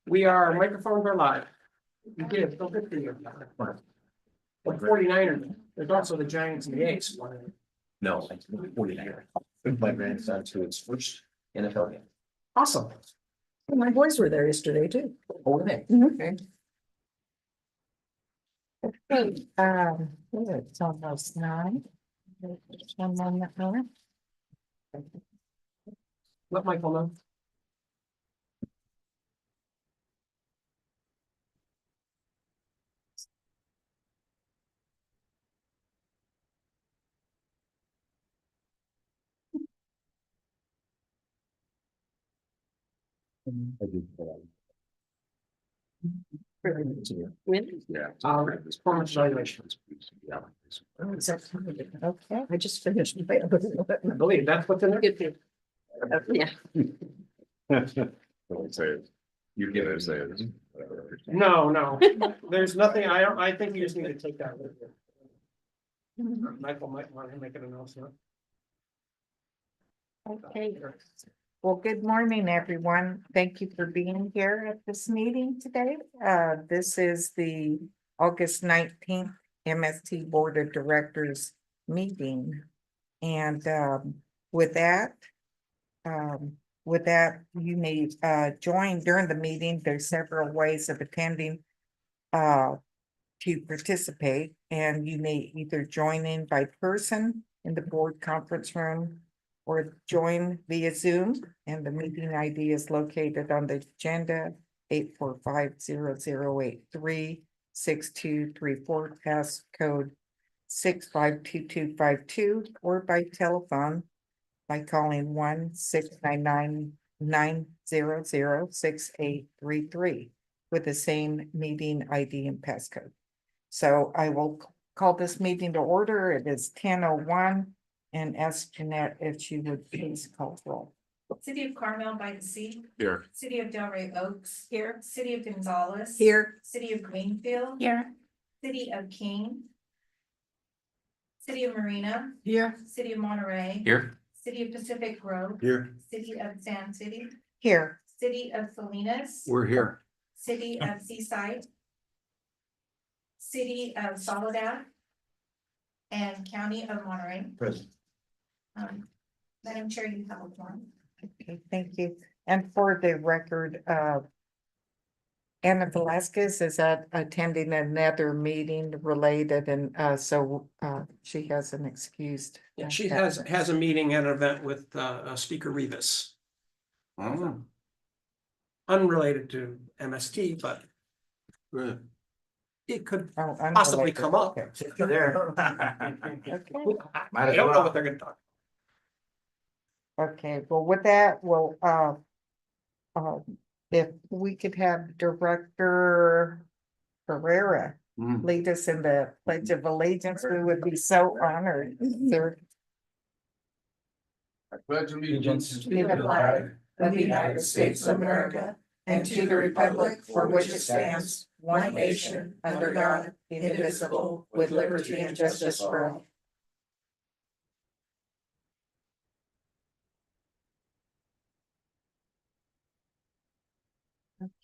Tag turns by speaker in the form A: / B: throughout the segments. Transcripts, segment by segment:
A: We are, microphones are live. You did, don't get the. But 49er, there's also the Giants and the A's.
B: No, 49. My grandson to his first NFL game.
A: Awesome.
C: My boys were there yesterday too.
B: Oh, were they?
C: Okay. Okay, it's almost 9. Just one moment more.
A: Let Michael know.
C: When?
B: Yeah.
A: Performance evaluations.
C: Oh, is that something? Okay, I just finished.
A: I believe that's what's in there.
C: Yeah.
B: Don't say it. You get it, say it.
A: No, there's nothing, I think you just need to take that with you. Michael might want to make an announcement.
C: Okay. Well, good morning, everyone. Thank you for being here at this meeting today. This is the August 19th MST Board of Directors meeting. And with that, you may join during the meeting. There's several ways of attending to participate, and you may either join in by person in the board conference room or join via Zoom, and the meeting ID is located on the agenda 845-0083-6234, passcode 652252, or by telephone by calling 1-699-900-6833 with the same meeting ID and passcode. So I will call this meeting to order. It is 10:01, and ask Jeanette if she would please call roll.
D: City of Carmel by the Sea.
B: Here.
D: City of Delray Oaks. Here. City of Gonzales.
C: Here.
D: City of Greenfield.
C: Here.
D: City of King. City of Marina.
C: Here.
D: City of Monterey.
B: Here.
D: City of Pacific Grove.
B: Here.
D: City of Sand City.
C: Here.
D: City of Salinas.
B: We're here.
D: City of Seaside. City of Soledad. And County of Monterey.
B: Present.
D: Madam Chair, you have a form.
C: Okay, thank you. And for the record, Anna Velasquez is attending another meeting related, and so she has an excused.
A: Yeah, she has a meeting and an event with Speaker Rivas.
B: Oh.
A: Unrelated to MST, but
B: Good.
A: it could
C: Oh,
A: possibly
C: unrelated.
A: come up.
C: Okay.
B: There.
C: Okay.
A: I don't know what they're gonna talk.
C: Okay, well, with that, we'll, if we could have Director Herrera lead us in the Pledge of Allegiance, we would be so honored, sir.
B: I pledge allegiance
C: To the flag of the United States of America and to the republic for which it stands, one nation, under God, indivisible, with liberty and justice for all.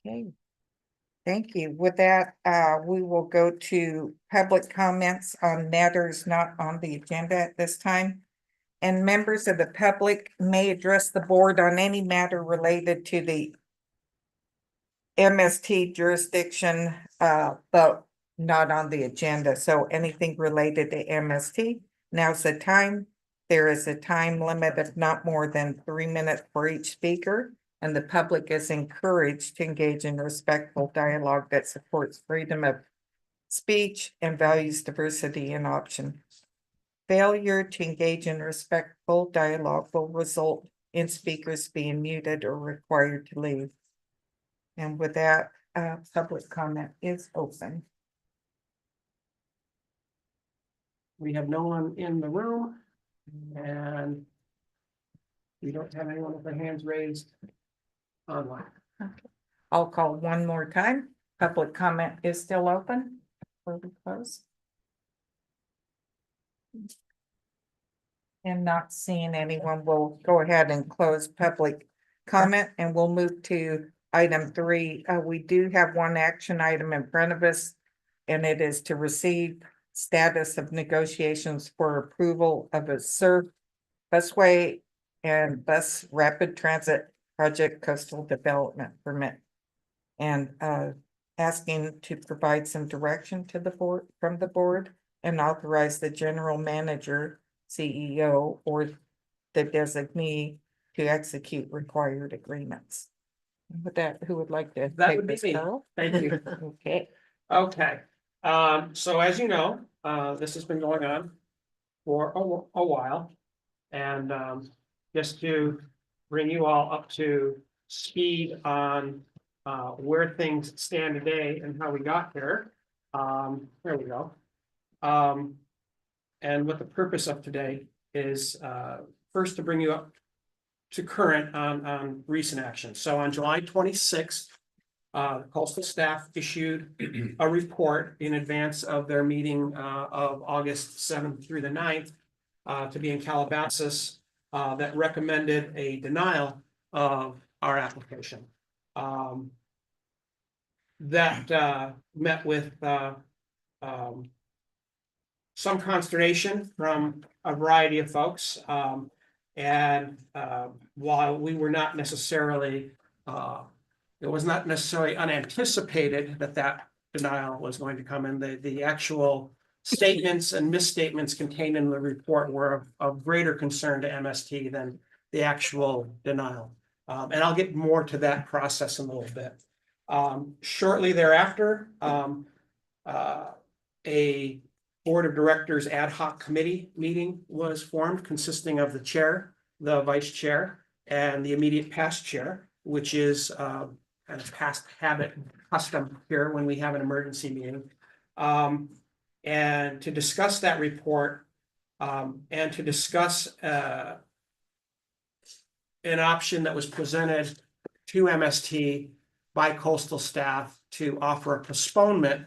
C: Okay. Thank you. With that, we will go to public comments on matters not on the agenda at this time. And members of the public may address the board on any matter related to the MST jurisdiction, but not on the agenda. So anything related to MST, now's the time. There is a time limit of not more than 3 minutes for each speaker, and the public is encouraged to engage in respectful dialogue that supports freedom of speech and values diversity and option. Failure to engage in respectful dialogue will result in speakers being muted or required to leave. And with that, public comment is open.
A: We have no one in the room, and we don't have anyone with their hands raised online.
C: Okay. I'll call one more time. Public comment is still open before we close. And not seeing anyone, we'll go ahead and close public comment and we'll move to item 3. We do have one action item in front of us. And it is to receive status of negotiations for approval of a SURF busway and bus rapid transit project coastal development permit. And asking to provide some direction to the board, from the board, and authorize the general manager, CEO, or the designee to execute required agreements. With that, who would like to
A: That
C: take
A: would be
C: this,
A: me.
C: Carol?
A: Thank you.
C: Okay,
A: Okay, so as you know, this has been going on for a while. And, just to bring you all up to speed on, where things stand today and how we got here. There we go. And what the purpose of today is, first to bring you up to current on recent actions. So on July 26th, coastal staff issued a report in advance of their meeting of August 7th through the 9th to be in Calabasas that recommended a denial of our application. That met with some consternation from a variety of folks. And while we were not necessarily it was not necessarily unanticipated that that denial was going to come in. The actual statements and misstatements contained in the report were of greater concern to MST than the actual denial. And I'll get more to that process in a little bit. Shortly thereafter, a board of directors ad hoc committee meeting was formed consisting of the chair, the vice chair, and the immediate past chair, which is kind of past habit custom here when we have an emergency meeting. And to discuss that report, and to discuss an option that was presented to MST by coastal staff to offer a postponement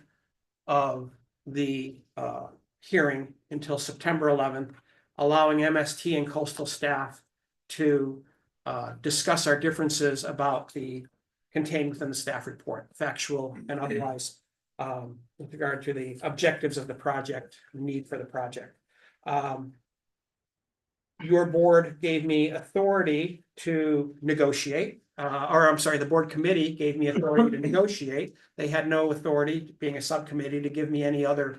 A: of the hearing until September 11th, allowing MST and coastal staff to discuss our differences about the contained within the staff report, factual and otherwise, with regard to the objectives of the project, the need for the project. Your board gave me authority to negotiate, or I'm sorry, the board committee gave me authority to negotiate. They had no authority, being a subcommittee, to give me any other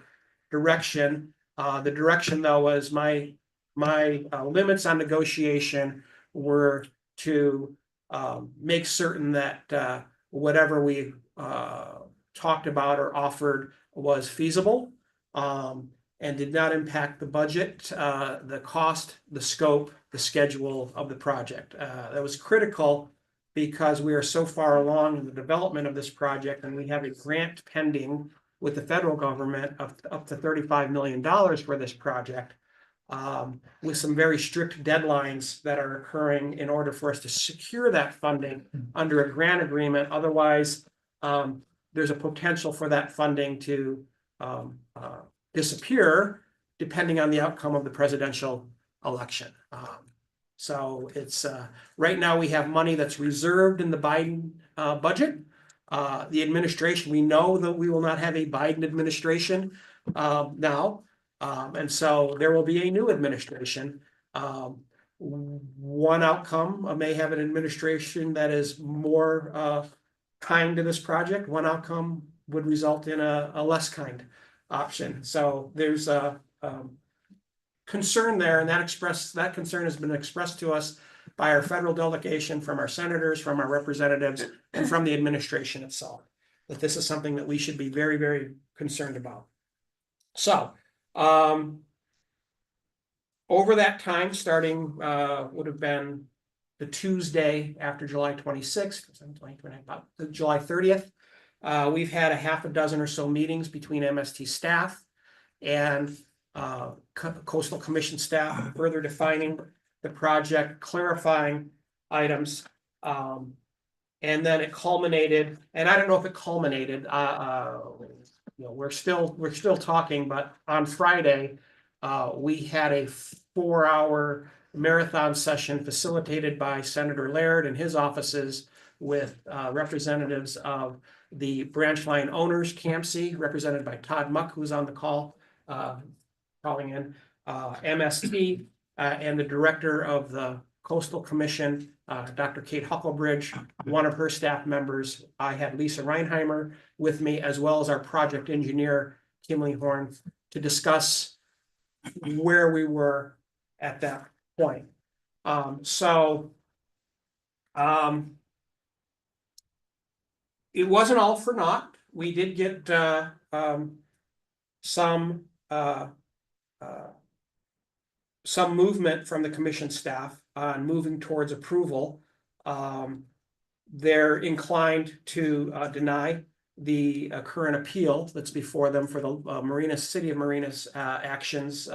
A: direction. The direction, though, was my limits on negotiation were to make certain that whatever we talked about or offered was feasible, and did not impact the budget, the cost, the scope, the schedule of the project. That was critical because we are so far along in the development of this project, and we have a grant pending with the federal government of up to $35 million for this project, with some very strict deadlines that are occurring in order for us to secure that funding under a grant agreement. Otherwise, there's a potential for that funding to disappear depending on the outcome of the presidential election. So it's right now we have money that's reserved in the Biden budget. The administration, we know that we will not have a Biden administration now. And so there will be a new administration. One outcome may have an administration that is more kind to this project. One outcome would result in a less kind option. So there's a concern there, and that concern has been expressed to us by our federal delegation, from our senators, from our representatives, and from the administration itself, that this is something that we should be very, very concerned about. So over that time, starting would have been the Tuesday after July 26th, about July 30th, we've had a half a dozen or so meetings between MST staff and Coastal Commission staff, further defining the project, clarifying items. And then it culminated, and I don't know if it culminated, we're still talking, but on Friday, We had a 4-hour marathon session facilitated by Senator Laird and his offices with representatives of the branch line owners, CAMC, represented by Todd Muck, who's on the call, calling in, MST, and the director of the Coastal Commission, Dr. Kate Huckelbridge, one of her staff members. I had Lisa Reinheimer with me, as well as our project engineer, Kimley Horn, to discuss where we were at that point. It wasn't all for naught. We did get some movement from the commission staff on moving towards approval. They're inclined to deny the current appeal that's before them for the City of Marina's actions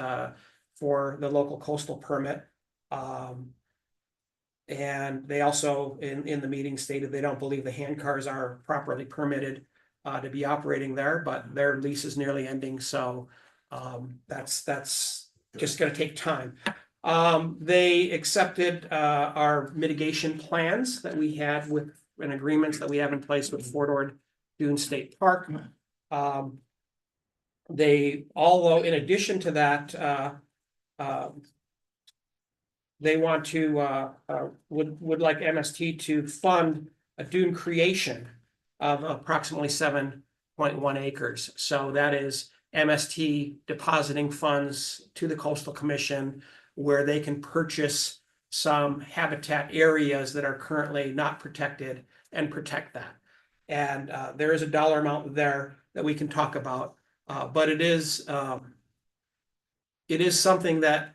A: for the local coastal permit. And they also, in the meeting, stated they don't believe the handcars are properly permitted to be operating there, but their lease is nearly ending, so that's just gonna take time. They accepted our mitigation plans that we had with, and agreements that we have in place with Fort Ord Dune State Park. Although in addition to that, they want to, would like MST to fund a dune creation of approximately 7.1 acres. So that is MST depositing funds to the Coastal Commission where they can purchase some habitat areas that are currently not protected and protect that. And there is a dollar amount there that we can talk about, but it is something that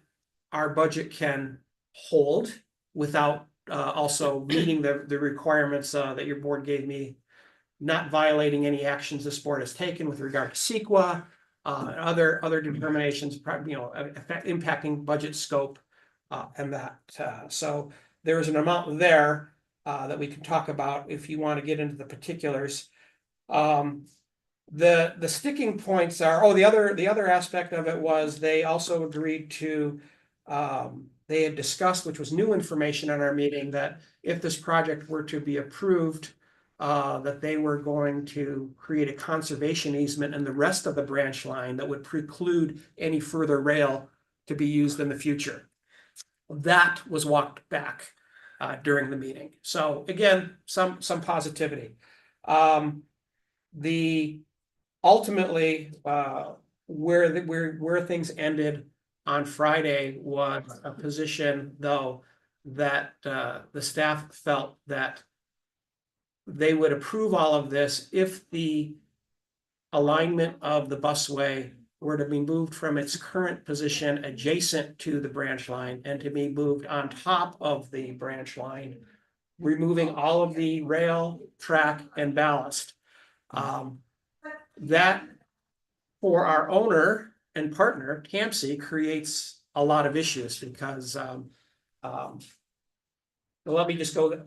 A: our budget can hold without also meeting the requirements that your board gave me, not violating any actions this board has taken with regard to CEQA, other determinations, impacting budget scope, and that. So there is an amount there that we can talk about if you want to get into the particulars. The sticking points are, the other aspect of it was they also agreed to, they had discussed, which was new information in our meeting, that if this project were to be approved, that they were going to create a conservation easement in the rest of the branch line that would preclude any further rail to be used in the future. That was walked back during the meeting. So again, some positivity. Ultimately, where things ended on Friday was a position, though, that the staff felt that they would approve all of this if the alignment of the busway were to be moved from its current position adjacent to the branch line and to be moved on top of the branch line, removing all of the rail, track, and ballast. That, for our owner and partner, CAMC, creates a lot of issues because let me just go,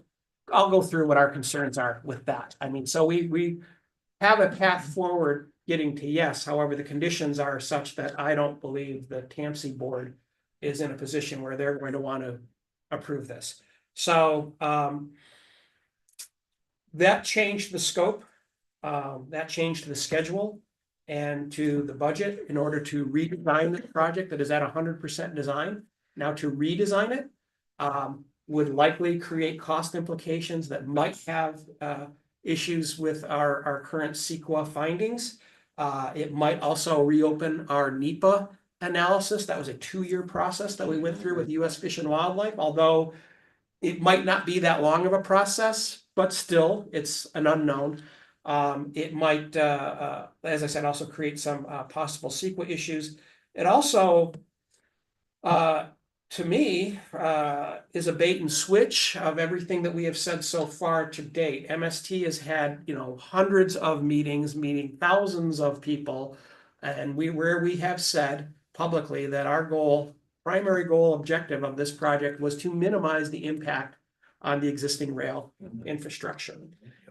A: I'll go through what our concerns are with that. I mean, so we have a path forward getting to yes. However, the conditions are such that I don't believe the CAMC board is in a position where they're going to want to approve this. So that changed the scope, that changed the schedule and to the budget in order to redesign the project that is at 100% design. Now to redesign it would likely create cost implications that might have issues with our current CEQA findings. It might also reopen our NEPA analysis. That was a 2-year process that we went through with US Fish and Wildlife, although it might not be that long of a process, but still it's an unknown. It might, as I said, also create some possible CEQA issues. It also, to me, is a bait and switch of everything that we have said so far to date. MST has had, hundreds of meetings, meeting thousands of people, and where we have said publicly that our primary goal objective of this project was to minimize the impact on the existing rail infrastructure.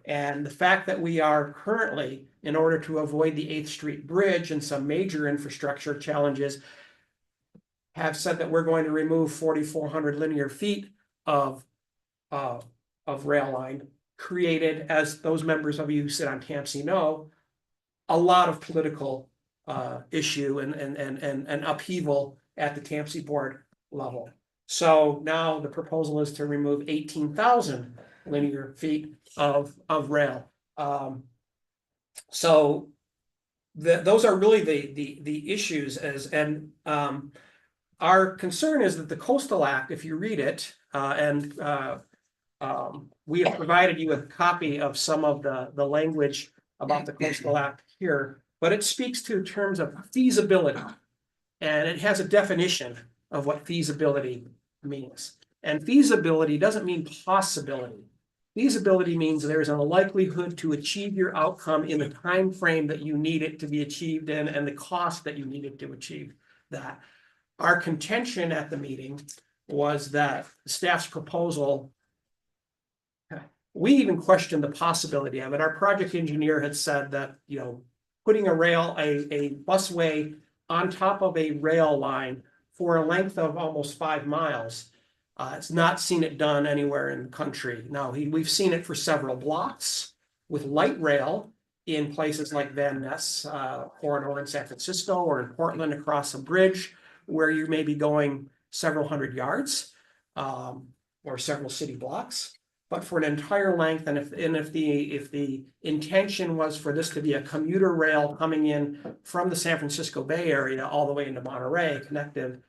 A: And the fact that we are currently, in order to avoid the 8th Street Bridge and some major infrastructure challenges, have said that we're going to remove 4,400 linear feet of rail line, created, as those members of you who sit on TAMC know, a lot of political issue and upheaval at the TAMC board level. So now the proposal is to remove 18,000 linear feet of rail. So those are really the issues our concern is that the Coastal Act, if you read it, we have provided you with a copy of some of the language about the Coastal Act here, but it speaks to terms of feasibility. And it has a definition of what feasibility means. And feasibility doesn't mean possibility. Feasibility means there's a likelihood to achieve your outcome in the time frame that you need it to be achieved in and the cost that you need it to achieve that. Our contention at the meeting was that staff's proposal, we even questioned the possibility of it. Our project engineer had said that, putting a busway on top of a rail line for a length of almost 5 miles, it's not seen it done anywhere in the country. Now, we've seen it for several blocks with light rail in places like Van Ness corridor in San Francisco, or in Portland across a bridge where you may be going several hundred yards or several city blocks. But for an entire length, and if the intention was for this to be a commuter rail coming in from the San Francisco Bay Area all the way into Monterey, connected,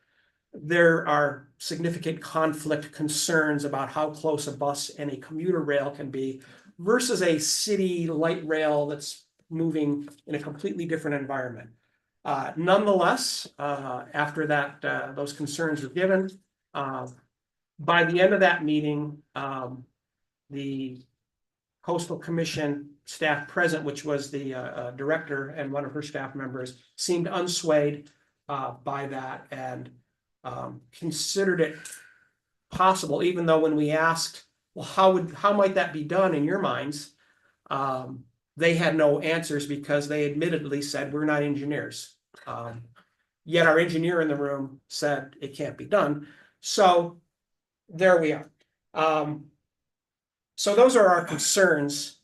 A: there are significant conflict concerns about how close a bus and a commuter rail can be versus a city light rail that's moving in a completely different environment. Nonetheless, after that, those concerns were given, by the end of that meeting, the Coastal Commission staff present, which was the director and one of her staff members, seemed unswayed by that and considered it possible, even though when we asked, well, how might that be done in your minds? They had no answers because they admittedly said, we're not engineers. Yet our engineer in the room said it can't be done. So there we are. So those are our concerns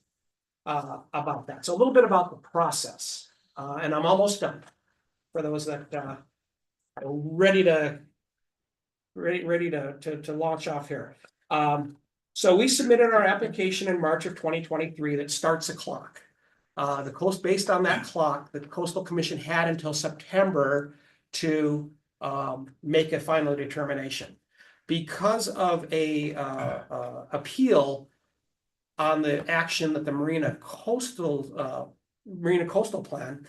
A: about that. So a little bit about the process, and I'm almost done for those that are ready to launch off here. So we submitted our application in March of 2023 that starts a clock. Based on that clock, the Coastal Commission had until September to make a final determination. Because of a appeal on the action that the Marina Coastal Plan,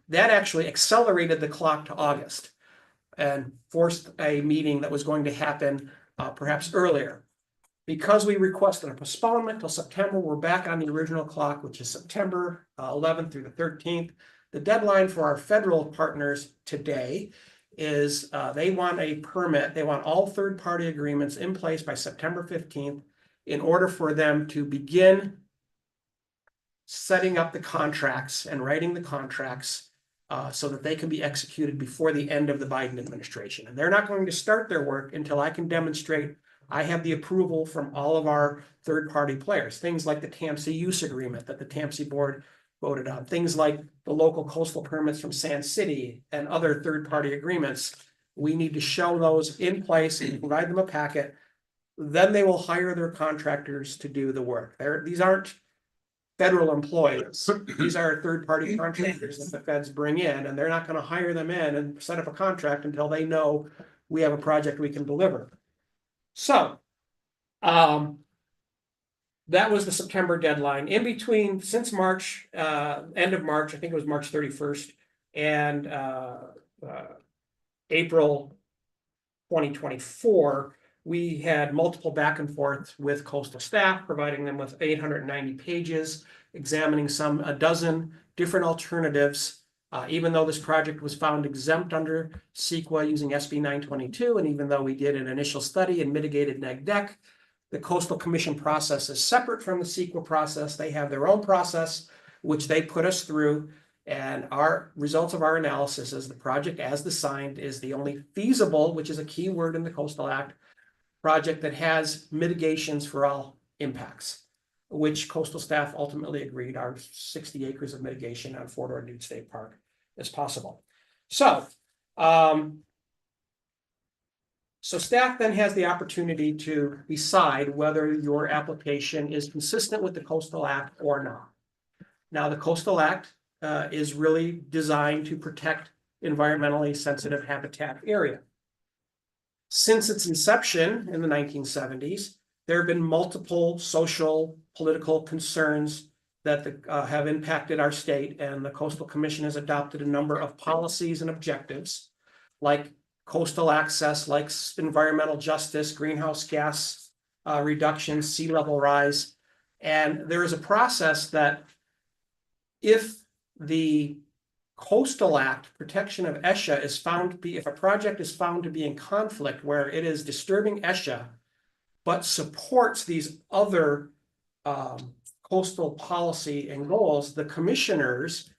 A: that actually accelerated the clock to August and forced a meeting that was going to happen perhaps earlier. Because we requested a postponement till September, we're back on the original clock, which is September 11th through the 13th. The deadline for our federal partners today is they want a permit. They want all third-party agreements in place by September 15th in order for them to begin setting up the contracts and writing the contracts so that they can be executed before the end of the Biden administration. And they're not going to start their work until I can demonstrate I have the approval from all of our third-party players, things like the TAMC use agreement that the TAMC board voted on, things like the local coastal permits from Sand City and other third-party agreements. We need to show those in place and provide them a packet. Then they will hire their contractors to do the work. These aren't federal employees. These are third-party contractors that the feds bring in, and they're not going to hire them in and set up a contract until they know we have a project we can deliver. So, that was the September deadline. In between, since March, end of March, I think it was March 31st, and April 2024, we had multiple back and forth with coastal staff, providing them with 890 pages, examining a dozen different alternatives. Even though this project was found exempt under CEQA using SB 922, and even though we did an initial study and mitigated neg deck, the Coastal Commission process is separate from the CEQA process. They have their own process, which they put us through. And our results of our analysis is the project as designed is the only feasible, which is a key word in the Coastal Act, project that has mitigations for all impacts, which coastal staff ultimately agreed our 60 acres of mitigation on Fort Ord Nude State Park is possible. So, so staff then has the opportunity to decide whether your application is consistent with the Coastal Act or not. Now, the Coastal Act is really designed to protect environmentally sensitive habitat area. Since its inception in the 1970s, there have been multiple social, political concerns that have impacted our state, and the Coastal Commission has adopted a number of policies and objectives like coastal access, like environmental justice, greenhouse gas reduction, sea level rise. And there is a process that if the Coastal Act protection of ESHA is found to be, if a project is found to be in conflict where it is disturbing ESHA, but supports these other coastal policy and goals, the commissioners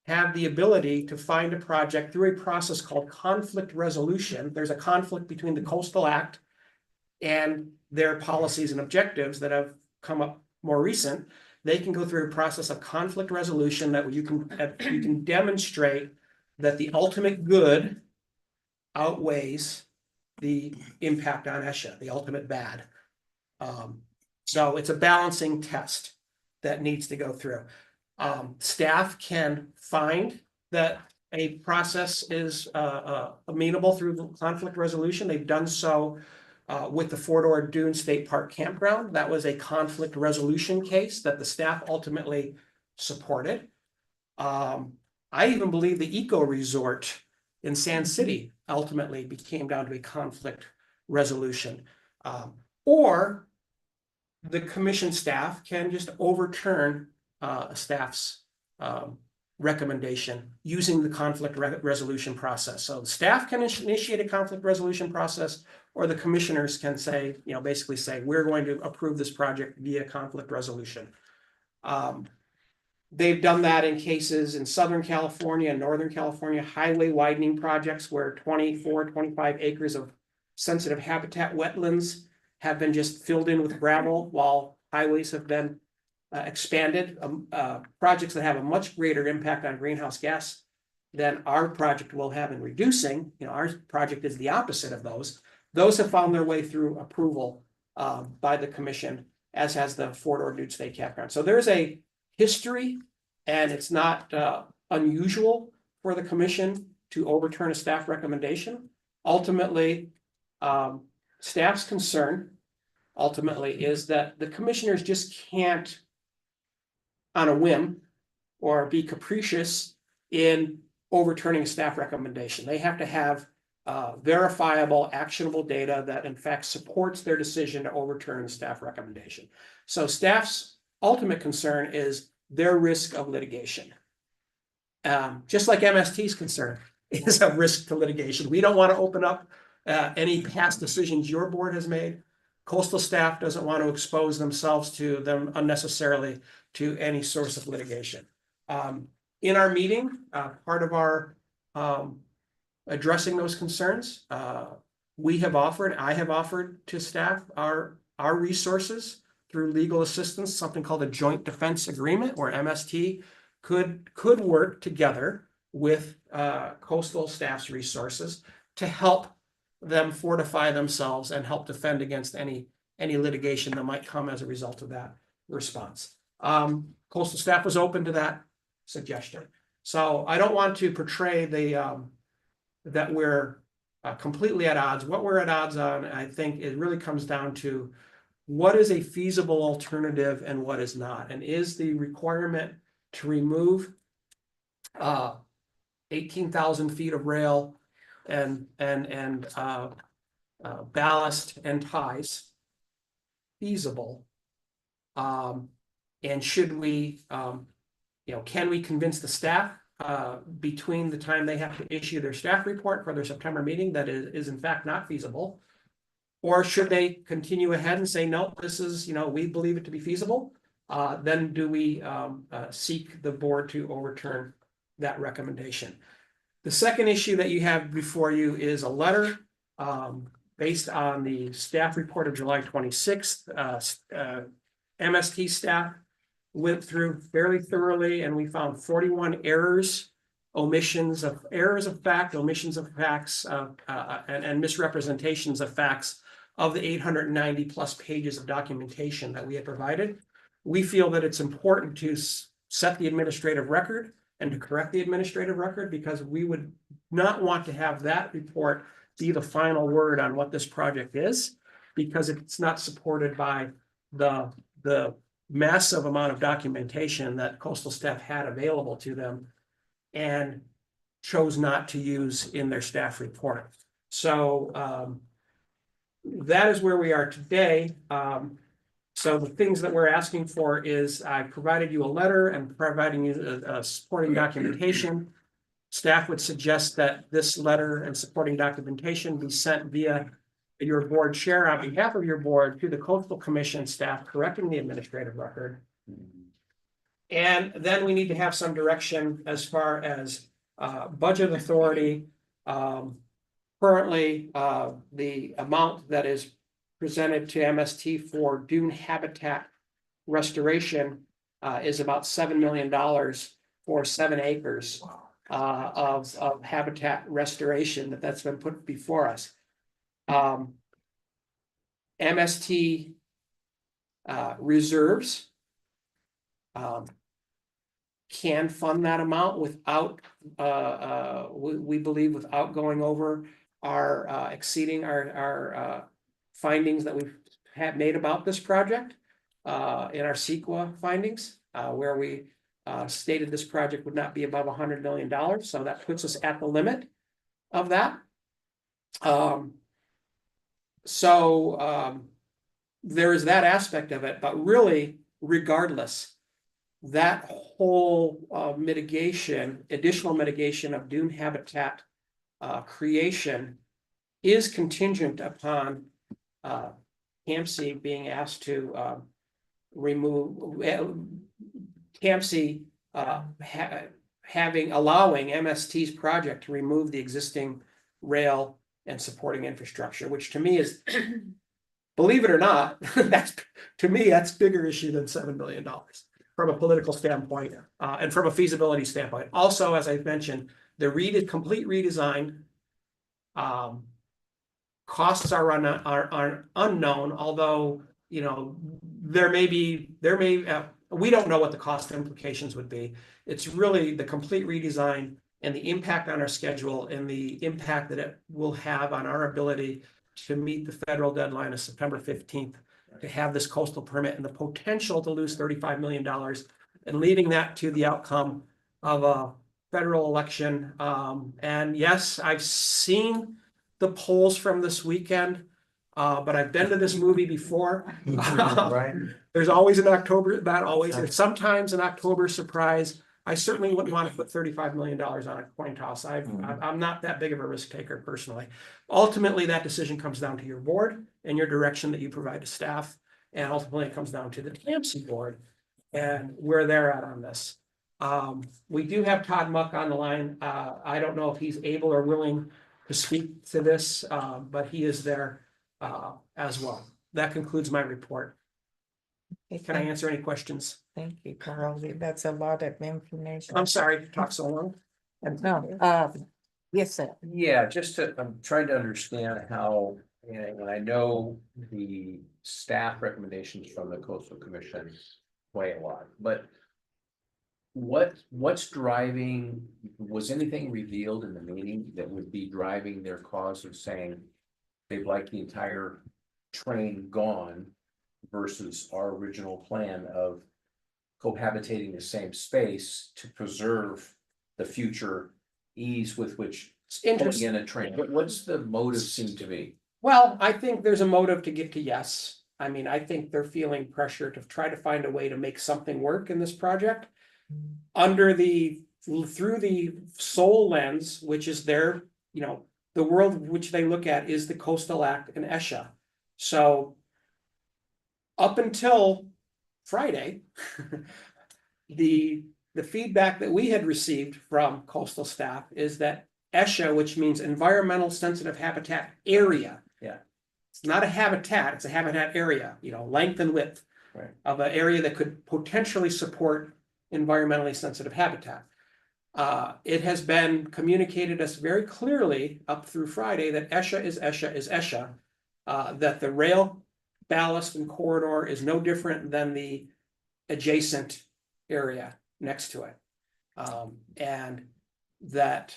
A: have the ability to find a project through a process called conflict resolution. There's a conflict between the Coastal Act and their policies and objectives that have come up more recent. They can go through a process of conflict resolution that you can demonstrate that the ultimate good outweighs the impact on ESHA, the ultimate bad. So it's a balancing test that needs to go through. Staff can find that a process is amenable through conflict resolution. They've done so with the Fort Ord Dune State Park Campground. That was a conflict resolution case that the staff ultimately supported. I even believe the Eco Resort in Sand City ultimately came down to a conflict resolution. Or the commission staff can just overturn a staff's recommendation using the conflict resolution process. So the staff can initiate a conflict resolution process, or the commissioners can say, basically say, we're going to approve this project via conflict resolution. They've done that in cases in Southern California and Northern California, highway widening projects where 24, 25 acres of sensitive habitat wetlands have been just filled in with gravel while highways have been expanded, projects that have a much greater impact on greenhouse gas than our project will have in reducing. Our project is the opposite of those. Those have found their way through approval by the commission, as has the Fort Ord Nude State Campground. So there's a history, and it's not unusual for the commission to overturn a staff recommendation. Ultimately, staff's concern is that the commissioners just can't, on a whim or be capricious in overturning a staff recommendation. They have to have verifiable, actionable data that in fact supports their decision to overturn the staff recommendation. So staff's ultimate concern is their risk of litigation. Just like MST's concern is a risk to litigation. We don't want to open up any past decisions your board has made. Coastal staff doesn't want to expose themselves to them unnecessarily to any source of litigation. In our meeting, part of our addressing those concerns, I have offered to staff our resources through legal assistance, something called a joint defense agreement, where MST could work together with coastal staff's resources to help them fortify themselves and help defend against any litigation that might come as a result of that response. Coastal staff was open to that suggestion. So I don't want to portray that we're completely at odds. What we're at odds on, I think it really comes down to what is a feasible alternative and what is not. And is the requirement to remove 18,000 feet of rail and ballast and ties feasible? And should we, can we convince the staff between the time they have to issue their staff report for their September meeting that it is in fact not feasible? Or should they continue ahead and say, no, this is, we believe it to be feasible? Then do we seek the board to overturn that recommendation. The second issue that you have before you is a letter based on the staff report of July 26th. MST staff went through fairly thoroughly, and we found 41 errors, errors of fact, omissions of facts, and misrepresentations of facts of the 890 plus pages of documentation that we had provided. We feel that it's important to set the administrative record and to correct the administrative record, because we would not want to have that report be the final word on what this project is, because it's not supported by the massive amount of documentation that coastal staff had available to them and chose not to use in their staff report. So that is where we are today. So the things that we're asking for is I provided you a letter and providing you a supporting documentation. Staff would suggest that this letter and supporting documentation be sent via your board chair on behalf of your board to the Coastal Commission staff, correcting the administrative record. And then we need to have some direction as far as budget authority. Currently, the amount that is presented to MST for dune habitat restoration is about $7 million for 7 acres of habitat restoration that's been put before us. MST reserves can fund that amount without, we believe, without going over our exceeding our findings that we've had made about this project in our CEQA findings, where we stated this project would not be above $100 million. So that puts us at the limit of that. There is that aspect of it, but really, regardless, that whole mitigation, additional mitigation of dune habitat creation is contingent upon CAMC being asked to remove CAMC allowing MST's project to remove the existing rail and supporting infrastructure, which to me is, believe it or not, that's bigger issue than $7 million from a political standpoint and from a feasibility standpoint. Also, as I mentioned, the complete redesign. Costs are unknown, although, you know, we don't know what the cost implications would be. It's really the complete redesign and the impact on our schedule and the impact that it will have on our ability to meet the federal deadline of September 15th to have this coastal permit, and the potential to lose $35 million, and leaving that to the outcome of a federal election. And yes, I've seen the polls from this weekend, but I've been to this movie before.
B: Right.
A: There's always an October, not always, there's sometimes an October surprise. I certainly wouldn't want to put $35 million on a coin toss. I'm not that big of a risk taker personally. Ultimately, that decision comes down to your board and your direction that you provide to staff. And ultimately, it comes down to the CAMC board and where they're at on this. We do have Todd Muck on the line. I don't know if he's able or willing to speak to this, but he is there as well. That concludes my report. Can I answer any questions?
C: Thank you, Carl. That's a lot of information.
A: I'm sorry to talk so long.
C: No, yes, sir.
B: Yeah, I'm trying to understand how, and I know the staff recommendations from the Coastal Commission play a lot, but what's driving, was anything revealed in the meeting that would be driving their cause of saying they'd like the entire train gone versus our original plan of cohabitating the same space to preserve the future ease with which pulling in a train? What's the motive seem to be?
A: Well, I think there's a motive to get to yes. I mean, I think they're feeling pressure to try to find a way to make something work in this project through the sole lens, which is their, you know, the world which they look at is the Coastal Act and ESHA. So up until Friday, the the feedback that we had received from coastal staff is that ESHA, which means environmental sensitive habitat area.
B: Yeah.
A: It's not a habitat, it's a habitat area, length and width.
B: Right.
A: Of an area that could potentially support environmentally sensitive habitat. It has been communicated us very clearly up through Friday that ESHA is ESHA is ESHA. That the rail ballast and corridor is no different than the adjacent area next to it. And that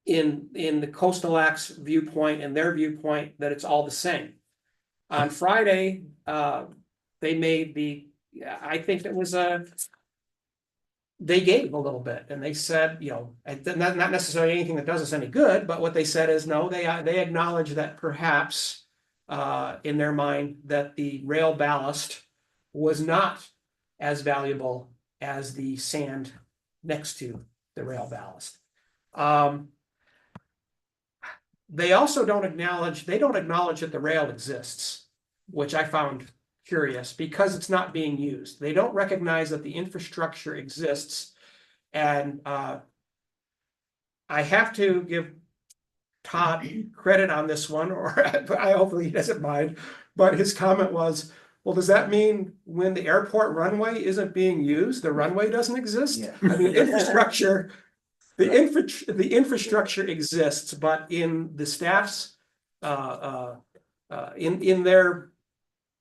A: in the Coastal Act's viewpoint and their viewpoint, that it's all the same. On Friday, they made I think it was they gave a little bit and they said, not necessarily anything that does us any good, but what they said is no, they acknowledge that perhaps in their mind that the rail ballast was not as valuable as the sand next to the rail ballast. They also don't acknowledge that the rail exists, which I found curious because it's not being used. They don't recognize that the infrastructure exists. And I have to give Todd credit on this one, or I hopefully he doesn't mind, but his comment was, well, does that mean when the airport runway isn't being used, the runway doesn't exist?
B: Yeah.
A: I mean, infrastructure, the infrastructure exists, but in the staff's, in their,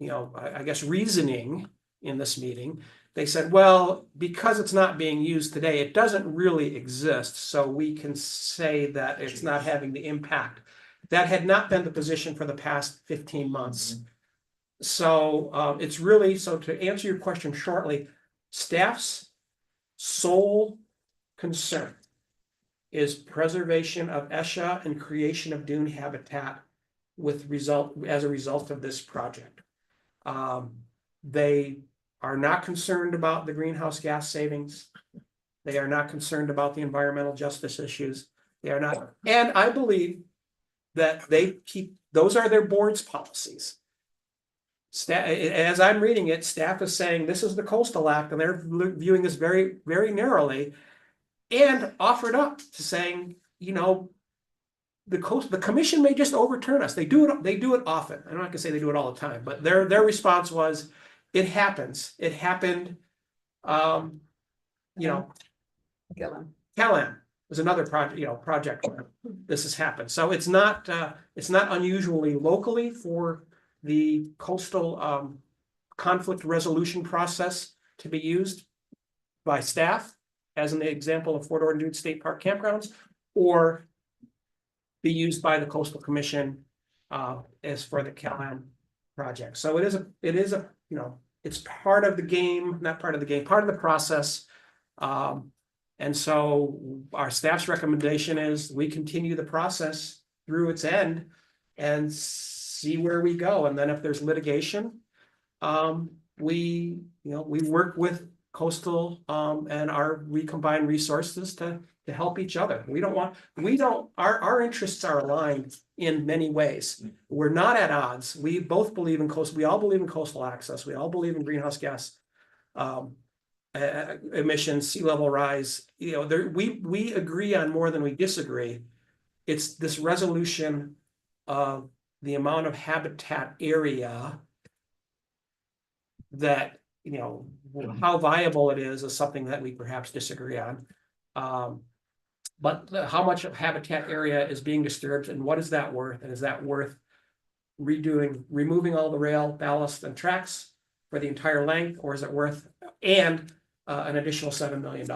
A: I guess reasoning in this meeting, they said, well, because it's not being used today, it doesn't really exist. So we can say that it's not having the impact. That had not been the position for the past 15 months. So it's really, so to answer your question shortly, staff's sole concern is preservation of ESHA and creation of dune habitat as a result of this project. They are not concerned about the greenhouse gas savings. They are not concerned about the environmental justice issues. They are not, and I believe that those are their board's policies. Staff, as I'm reading it, staff is saying this is the Coastal Act, and they're viewing this very, very narrowly, and offered up to saying, the commission may just overturn us. They do it often. I'm not gonna say they do it all the time, but their response was, it happens. It happened. Kellan was another project where this has happened. So it's not unusually locally for the coastal conflict resolution process to be used by staff, as in the example of Fort Ord and Dune State Park campgrounds, or be used by the Coastal Commission as for the Kellan project. So it is a it's part of the game, not part of the game, part of the process. And so our staff's recommendation is we continue the process through its end and see where we go. And then if there's litigation, we work with Coastal and we combine resources to help each other. Our interests are aligned in many ways. We're not at odds. We both believe in we all believe in coastal access. We all believe in greenhouse gas emissions, sea level rise. We agree on more than we disagree. It's this resolution of the amount of habitat area that, how viable it is something that we perhaps disagree on. But how much of habitat area is being disturbed and what is that worth? And is that worth removing all the rail ballast and tracks for the entire length, or is it worth an additional $7 million?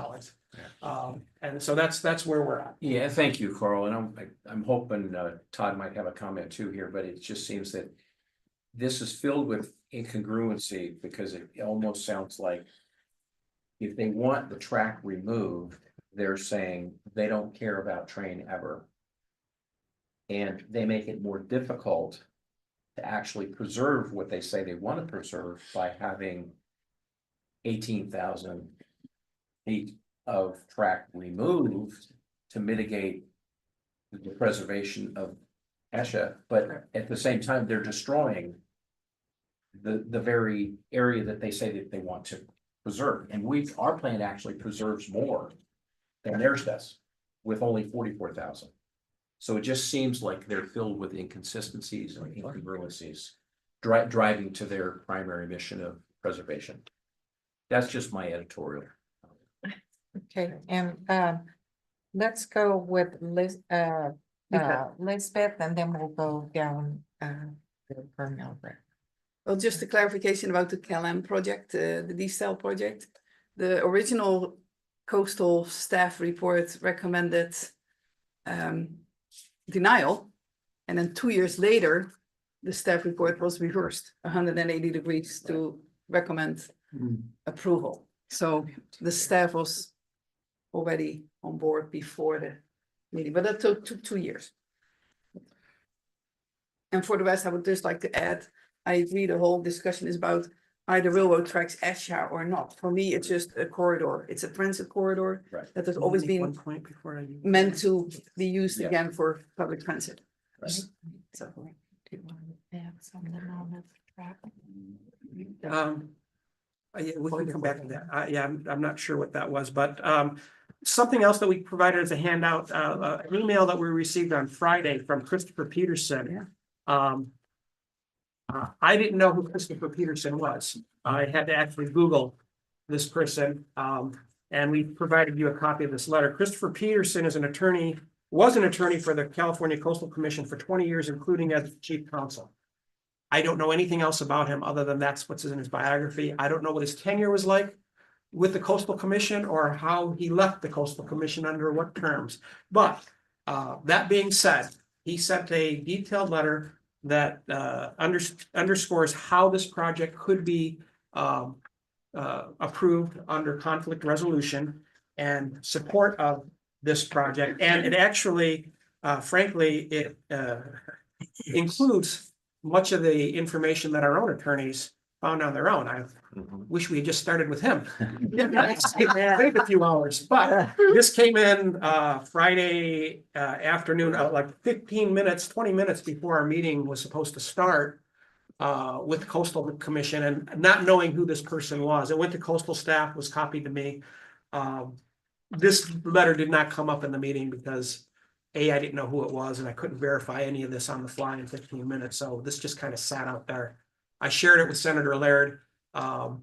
A: And so that's where we're at.
B: Yeah, thank you, Carl. And I'm hoping Todd might have a comment too here, but it just seems that this is filled with incongruency, because it almost sounds like if they want the track removed, they're saying they don't care about train ever. And they make it more difficult to actually preserve what they say they want to preserve by having 18,000 feet of track removed to mitigate the preservation of ESHA, but at the same time, they're destroying the very area that they say that they want to preserved, and our plan actually preserves more than theirs does, with only 44,000. So it just seems like they're filled with inconsistencies and incongruencies, driving to their primary mission of preservation. That's just my editorial.
C: Okay, and let's go with Lisbeth, and then we'll go down the Cornell route.
E: Well, just a clarification about the KLM project, the D-cell project. The original coastal staff report recommended denial. And then 2 years later, the staff report was reversed 180 degrees to recommend approval. So the staff was already on board before the meeting, but that took 2 years. And for the rest, I would just like to add, I agree the whole discussion is about either railroad tracks, ESHA or not. For me, it's just a corridor. It's a transit corridor
B: Right.
E: that has always
A: One
E: been
A: point before I.
E: meant to be used
B: Yeah.
E: again for public transit.
B: Right.
E: So,
A: Yeah, we can come back to that. Yeah, I'm not sure what that was, but something else that we provided as a handout, an email that we received on Friday from Christopher Peterson. I didn't know who Christopher Peterson was. I had to actually Google this person, and we provided you a copy of this letter. Christopher Peterson is was an attorney for the California Coastal Commission for 20 years, including as chief counsel. I don't know anything else about him other than that's what's in his biography. I don't know what his tenure was like with the Coastal Commission or how he left the Coastal Commission under what terms. But that being said, he sent a detailed letter that underscores how this project could be approved under conflict resolution and support of this project. And it actually, frankly, it includes much of the information that our own attorneys found on their own. I wish we had just started with him. Saved a few hours, but this came in Friday afternoon, like 15 minutes, 20 minutes before our meeting was supposed to start with Coastal Commission, and not knowing who this person was. It went to coastal staff, was copied to me. This letter did not come up in the meeting because I didn't know who it was, and I couldn't verify any of this on the fly in 15 minutes. So this just kind of sat out there. I shared it with Senator Laird and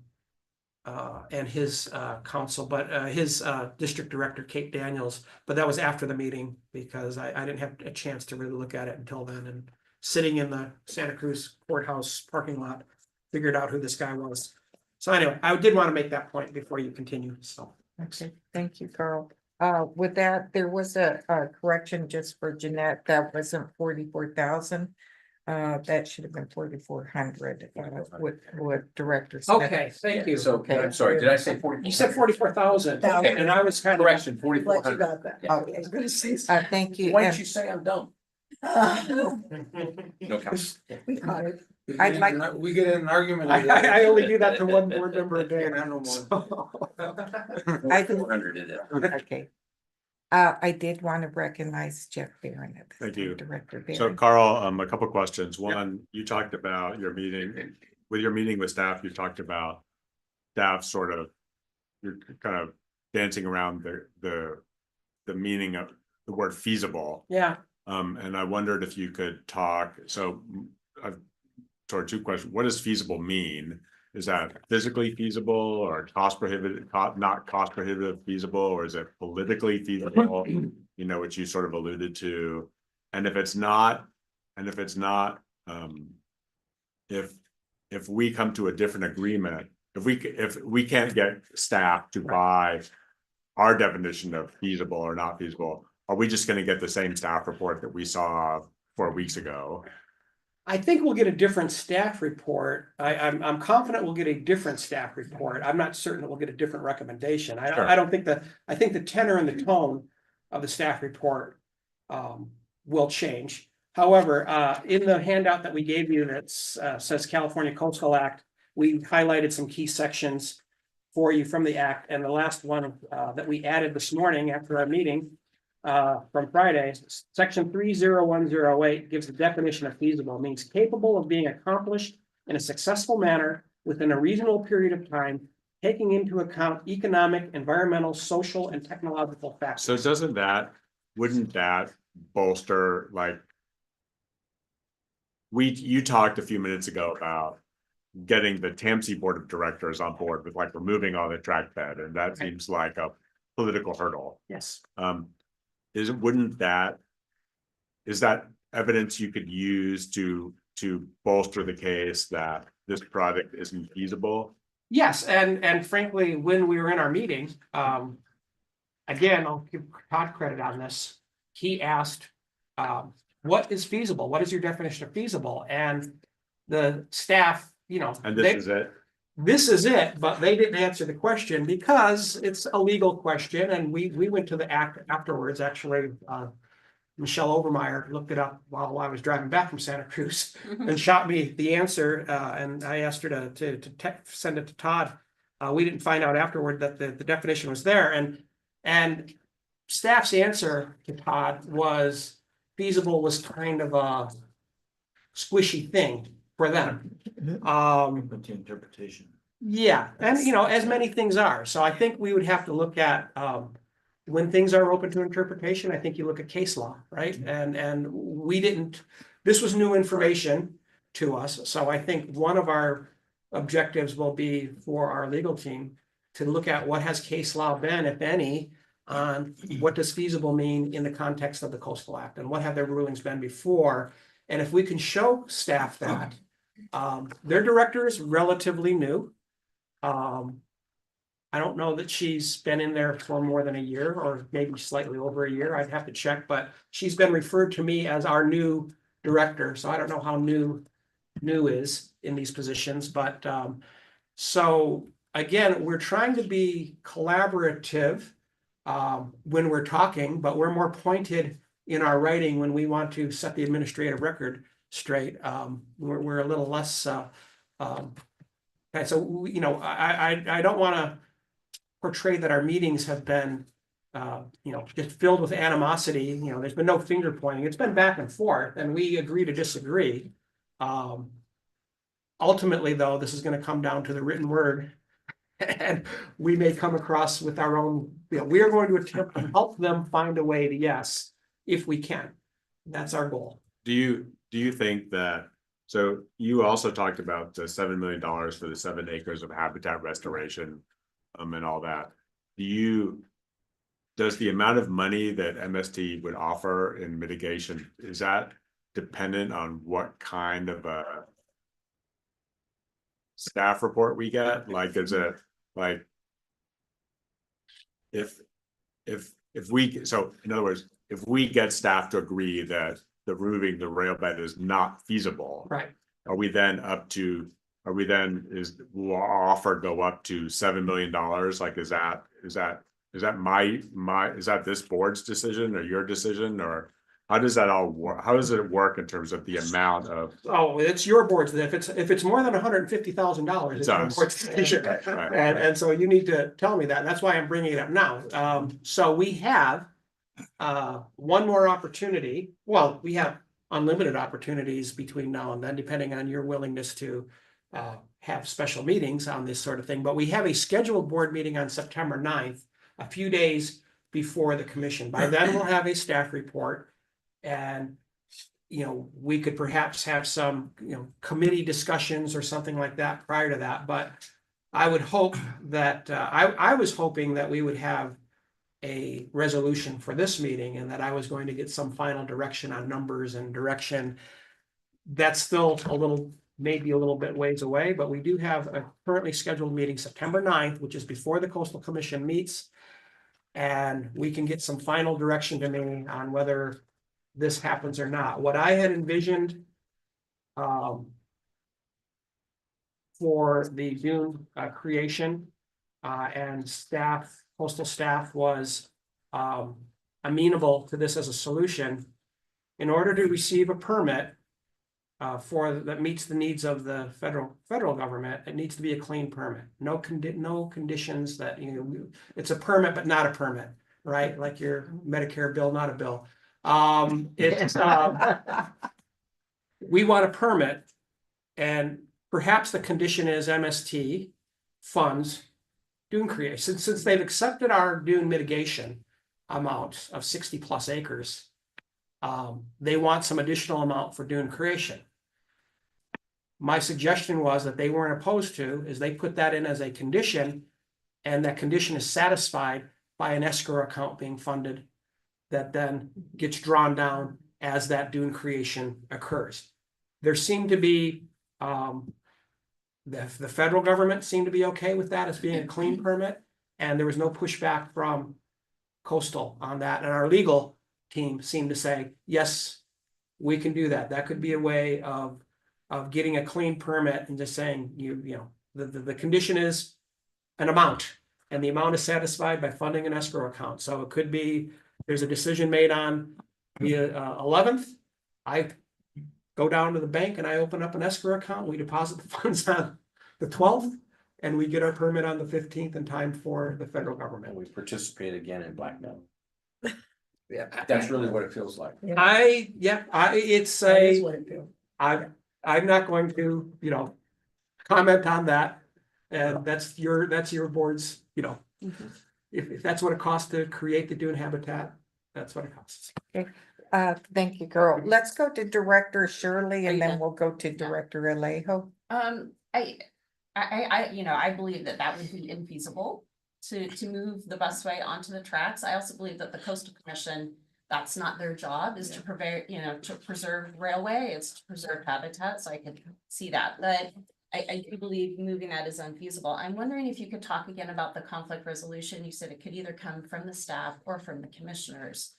A: his counsel, but his district director, Kate Daniels. But that was after the meeting because I didn't have a chance to really look at it until then. And sitting in the Santa Cruz courthouse parking lot, figured out who this guy was. So anyway, I did want to make that point before you continue. So.
C: Okay, thank you, Carl. With that, there was a correction just for Jeanette. That wasn't 44,000. That should have been 4,400. What Director Smith.
A: Okay, thank you.
B: So,
C: Okay.
B: I'm sorry, did I say 40?
A: You said 44,000,
C: Okay.
A: and I was kind of.
B: Correction, 4,400.
E: that.
B: Yeah.
C: Okay.
E: I was gonna say.
C: Thank you.
B: Why
C: And
B: didn't you say I'm dumb? No comment.
E: We caught it.
C: I'd like-
F: We get in an argument.
A: I only do that to one board member a day.
F: Can't handle more.
C: I-
B: 400 it is.
C: Okay. I did want to recognize Jeff Barron. at this
G: Thank
C: time,
G: you.
C: Director
G: So
C: Barron.
G: Carl, a couple questions. One, you talked about your meeting, with staff, you talked about staff sort of, you're kind of dancing around the meaning of the word feasible.
A: Yeah,
G: And I wondered if you could talk, so I've sort of two questions. What does feasible mean? Is that physically feasible or cost prohibitive, not cost prohibitive feasible, or is it politically feasible? You know, which you sort of alluded to. And if it's not, if we come to a different agreement, if we can't get staff to buy our definition of feasible or not feasible, are we just going to get the same staff report that we saw 4 weeks ago?
A: I think we'll get a different staff report. I'm confident we'll get a different staff report. I'm not certain that we'll get a different recommendation.
G: Sure.
A: I don't think I think the tenor and the tone of the staff report will change. However, in the handout that we gave you that says California Coastal Act, we highlighted some key sections for you from the act. And the last one that we added this morning after our meeting from Friday, section 30108 gives the definition of feasible, means capable of being accomplished in a successful manner within a reasonable period of time, taking into account economic, environmental, social, and technological factors.
G: So wouldn't that bolster, like? You talked a few minutes ago about getting the TAMC Board of Directors on board with like removing all the track bed, and that seems like a political hurdle.
A: Yes.
G: Wouldn't that, is that evidence you could use to bolster the case that this project isn't feasible?
A: Yes, and frankly, when we were in our meeting, again, I'll give Todd credit on this. He asked, what is feasible? What is your definition of feasible? And the staff,
G: And
A: they-
G: this is it?
A: this is it, but they didn't answer the question because it's a legal question, and we went to the act afterwards, actually. Michelle Overmeyer looked it up while I was driving back from Santa Cruz and shot me the answer, and I asked her to send it to Todd. We didn't find out afterward that the definition was there, and staff's answer to Todd was feasible was kind of a squishy thing for them.
F: But the interpretation.
A: Yeah, and as many things are, so I think we would have to look at, when things are open to interpretation, I think you look at case law, right? And we didn't, this was new information to us, so I think one of our objectives will be for our legal team to look at what has case law been, if any, on what does feasible mean in the context of the Coastal Act, and what have their rulings been before, and if we can show staff that. Their director is relatively new. I don't know that she's been in there for more than a year, or maybe slightly over a year. I'd have to check, but she's been referred to me as our new director, so I don't know how new is in these positions, but so again, we're trying to be collaborative when we're talking, but we're more pointed in our writing when we want to set the administrative record straight. We're a little less okay, so I don't want to portray that our meetings have been just filled with animosity. There's been no finger pointing. It's been back and forth, and we agree to disagree. Ultimately, though, this is going to come down to the written word, and we may come across with our own. We are going to attempt to help them find a way to yes, if we can. That's our goal.
G: Do you think that, so you also talked about the $7 million for the 7 acres of habitat restoration, and all that. Does the amount of money that MST would offer in mitigation, is that dependent on what kind of a staff report we get? Like, is it like, if we, so in other words, if we get staff to agree that the removing the rail bed is not feasible,
A: Right.
G: will our offer go up to $7 million? Like, is that this board's decision or your decision, or how does that all work? How does it work in terms of the amount of?
A: Oh, it's your board's. If it's more than $150,000, it's your
G: us.
A: board's decision.
G: Right.
A: And so you need to tell me that. And that's why I'm bringing it up now. So we have one more opportunity. Well, we have unlimited opportunities between now and then, depending on your willingness to have special meetings on this sort of thing. But we have a scheduled board meeting on September 9th, a few days before the commission. By then, we'll have a staff report, and we could perhaps have some committee discussions or something like that prior to that. But I would hope that I was hoping that we would have a resolution for this meeting, and that I was going to get some final direction on numbers and direction. That's still maybe a little bit ways away, but we do have a currently scheduled meeting September 9th, which is before the Coastal Commission meets. And we can get some final direction to me on whether this happens or not. What I had envisioned for the dune creation and coastal staff was amenable to this as a solution. In order to receive a permit that meets the needs of the federal government, it needs to be a clean permit. No conditions that it's a permit but not a permit, right? Like your Medicare bill, not a bill. We want a permit, and perhaps the condition is MST funds dune creation, since they've accepted our dune mitigation amount of 60+ acres. They want some additional amount for dune creation. My suggestion was that they weren't opposed to, is they put that in as a condition, and that condition is satisfied by an escrow account being funded that then gets drawn down as that dune creation occurs. There seemed to be, the federal government seemed to be okay with that as being a clean permit, and there was no pushback from coastal on that, and our legal team seemed to say, yes, we can do that. That could be a way of getting a clean permit and just saying, you know, the condition is an amount, and the amount is satisfied by funding an escrow account. So it could be, there's a decision made on the 11th. I go down to the bank and I open up an escrow account. We deposit the funds on the 12th, and we get our permit on the 15th in time for the federal
B: And
A: government.
B: we participate again in blackmail.
A: Yeah,
B: That's really what it feels like.
A: it's I'm not going to, you know, comment on that. And that's your board's, you know, if that's what it costs to create the dune habitat, that's what it costs.
C: Thank you, girl. Let's go to Director Shirley and
H: you
C: then
H: done?
C: we'll go to Director Alejo.
H: I believe that that would be infeasible to move the busway onto the tracks. I also believe that the coastal commission, that's not their job, is to to preserve railway, it's to preserve habitat, so I could see that, but I do believe moving that is unfeasible. I'm wondering if you could talk again about the conflict resolution. You said it could either come from the staff or from the commissioners.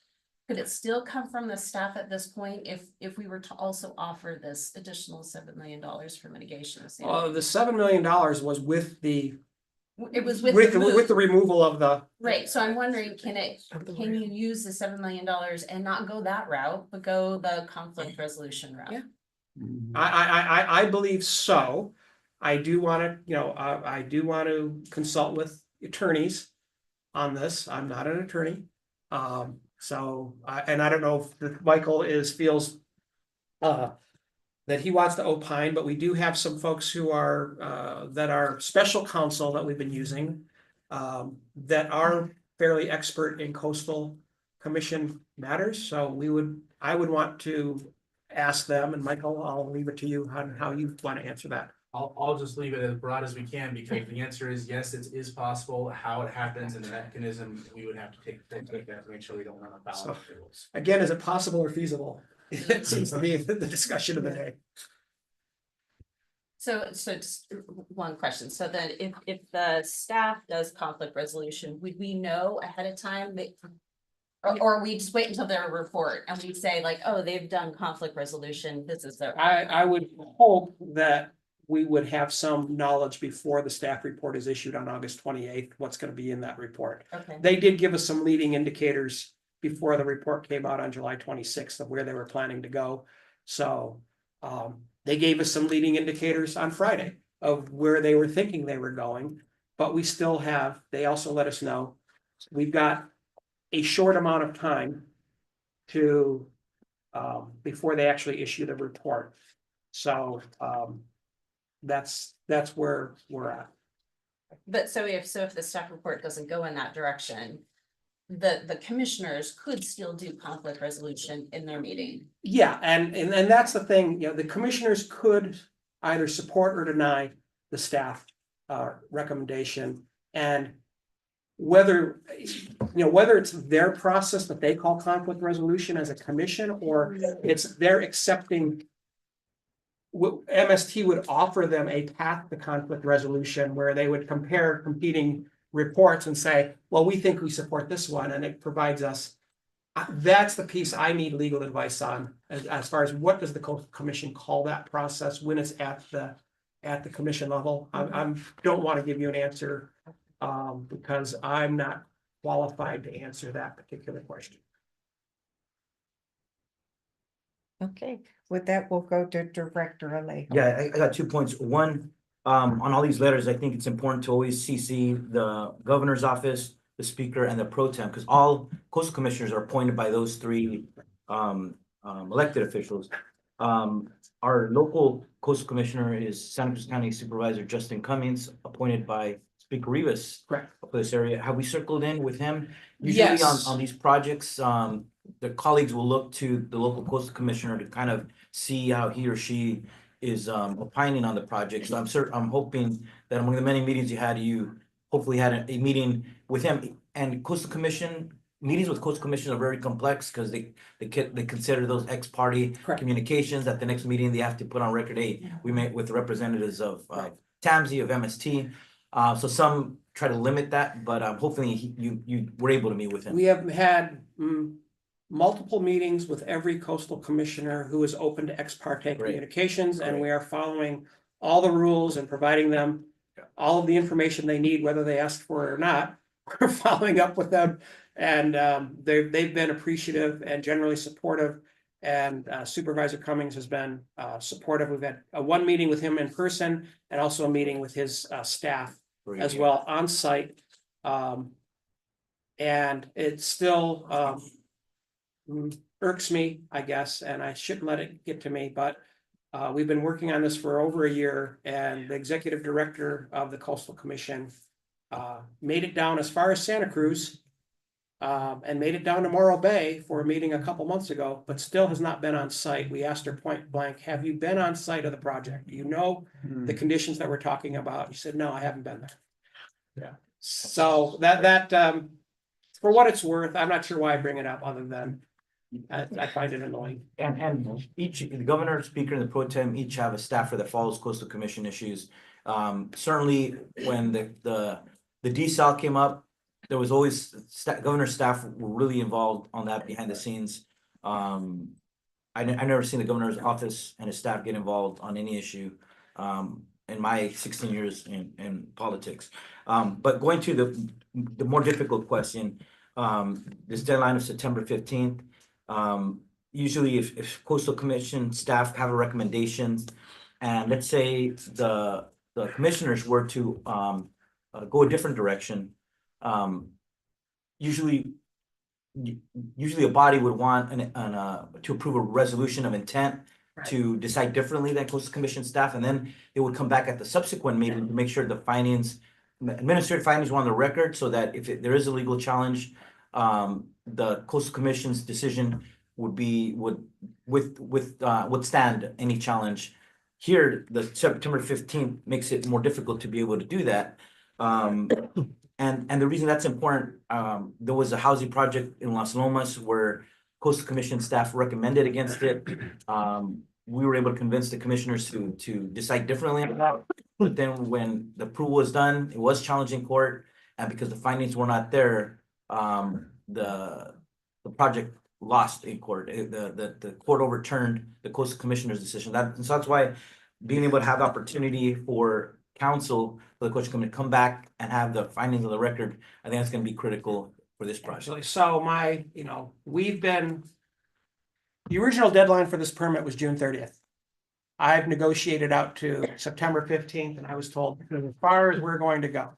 H: Could it still come from the staff at this point if we were to also offer this additional $7 million for mitigation?
A: The $7 million was with the
H: It was
A: with the removal of the.
H: Right, so I'm wondering, can you use the $7 million and not go that route, but go the conflict resolution route?
E: Yeah.
A: I believe so. I do want to, you know, I do want to consult with attorneys on this. I'm not an attorney. And I don't know if Michael feels that he wants to opine, but we do have some folks who are that are special counsel that we've been using that are fairly expert in coastal commission matters. So I would want to ask them, and Michael, I'll leave it to you on how you want to answer that.
F: I'll just leave it as broad as we can, because the answer is yes, it is possible. How it happens and the mechanism, we would have to take that to make sure we don't run afoul of the rules.
A: Again, is it possible or feasible? It seems to be the discussion of the day.
H: So just one question. So then if the staff does conflict resolution, would we know ahead of time that? Or we just wait until their report and we say like, oh, they've done conflict resolution, this is their.
A: I would hope that we would have some knowledge before the staff report is issued on August 28th, what's going to be in that report.
H: Okay,
A: They did give us some leading indicators before the report came out on July 26th of where they were planning to go. So they gave us some leading indicators on Friday of where they were thinking they were going, but we still have, they also let us know, we've got a short amount of time to before they actually issue the report. So that's where we're at.
H: but so if the staff report doesn't go in that direction, the commissioners could still do conflict resolution in their meeting.
A: Yeah, and that's the thing, you know, the commissioners could either support or deny the staff recommendation. And whether it's their process that they call conflict resolution as a commission, or it's they're accepting. MST would offer them a path to conflict resolution where they would compare competing reports and say, well, we think we support this one, and it provides us. That's the piece I need legal advice on, as far as what does the commission call that process when it's at the commission level. I don't want to give you an answer because I'm not qualified to answer that particular question.
C: Okay, with that, we'll go to Director Alejo.
I: Yeah, I got 2 points. One, on all these letters, I think it's important to always CC the governor's office, the speaker, and the pro tem, because all coastal commissioners are appointed by those three elected officials. Our local coastal commissioner is Santa Cruz County Supervisor Justin Cummings, appointed by Speaker Rivas.
A: Correct.
I: For this area, have we circled in with him? Usually
A: Yes.
I: on these projects, the colleagues will look to the local coastal commissioner to kind of see how he or she is opining on the project. So I'm hoping that among the many meetings you hopefully had a meeting with him. And coastal commission, meetings with coastal commission are very complex because they consider those ex-party
A: Correct.
I: communications. At the next meeting, they have to put on record, hey, we met with representatives of TAMSI, of MST. So some try to limit that, but hopefully you were able to meet with him.
A: We have had multiple meetings with every coastal commissioner who is open to ex parte
I: Great.
A: communications, and
I: Great.
A: we are following all the rules and providing them all of the information they need, whether they asked for it or not. We're following up with them, and they've been appreciative and generally supportive. And Supervisor Cummings has been supportive. We've had one meeting with him in person and also a meeting with his staff
I: Very
A: as
I: good.
A: well on site. And it still irks me, I guess, and I shouldn't let it get to me, but we've been working on this for over a year, and the executive director of the Coastal Commission made it down as far as Santa Cruz and made it down to Morro Bay for a meeting a couple months ago, but still has not been on site. We asked her point blank, have you been on site of the project? Do you know the conditions that we're talking about? She said, no, I haven't been there.
I: Yeah.
A: So that for what it's worth, I'm not sure why I bring it up, other than I find it annoying.
I: And each, the governor, speaker, and the pro tem each have a staffer that follows coastal commission issues. Certainly when the desal came up, there was always governor's staff were really involved on that behind the scenes. I never seen the governor's office and his staff get involved on any issue in my 16 years in politics. But going to the more difficult question, this deadline of September 15th. Usually if coastal commission staff have a recommendation, and let's say the commissioners were to go a different direction, usually a body would want to approve a resolution of intent to decide differently than coastal commission staff, and then they would come back at the subsequent meeting to make sure the findings, administrative findings were on the record, so that if there is a legal challenge, the coastal commission's decision would withstand any challenge. Here, the September 15th makes it more difficult to be able to do that. And the reason that's important, there was a housing project in Las Lomas where coastal commission staff recommended against it. We were able to convince the commissioners to decide differently on that. But then when the approval was done, it was challenged in court, and because the findings were not there, the project lost in court. The court overturned the coastal commissioner's decision. So that's why being able to have the opportunity for council, for the coastal commission to come back and have the findings of the record, I think that's going to be critical for this project.
A: Actually, so the original deadline for this permit was June 30th. I've negotiated out to September 15th, and I was told as far as we're going to go.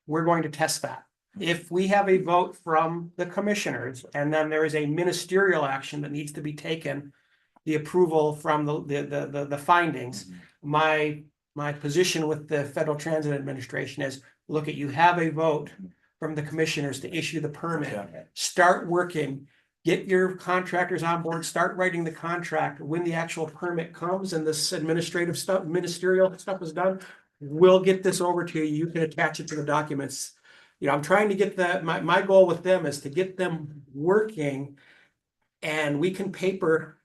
A: We're going to test that. If we have a vote from the commissioners, and then there is a ministerial action that needs to be taken, the approval from the findings, my position with the Federal Transit Administration is, look, you have a vote from the commissioners to issue the permit. Start working, get your contractors on board, start writing the contract. When the actual permit comes and this administrative stuff, ministerial stuff is done, we'll get this over to you. You can attach it to the documents. I'm trying to get my goal with them is to get them working, and we can paper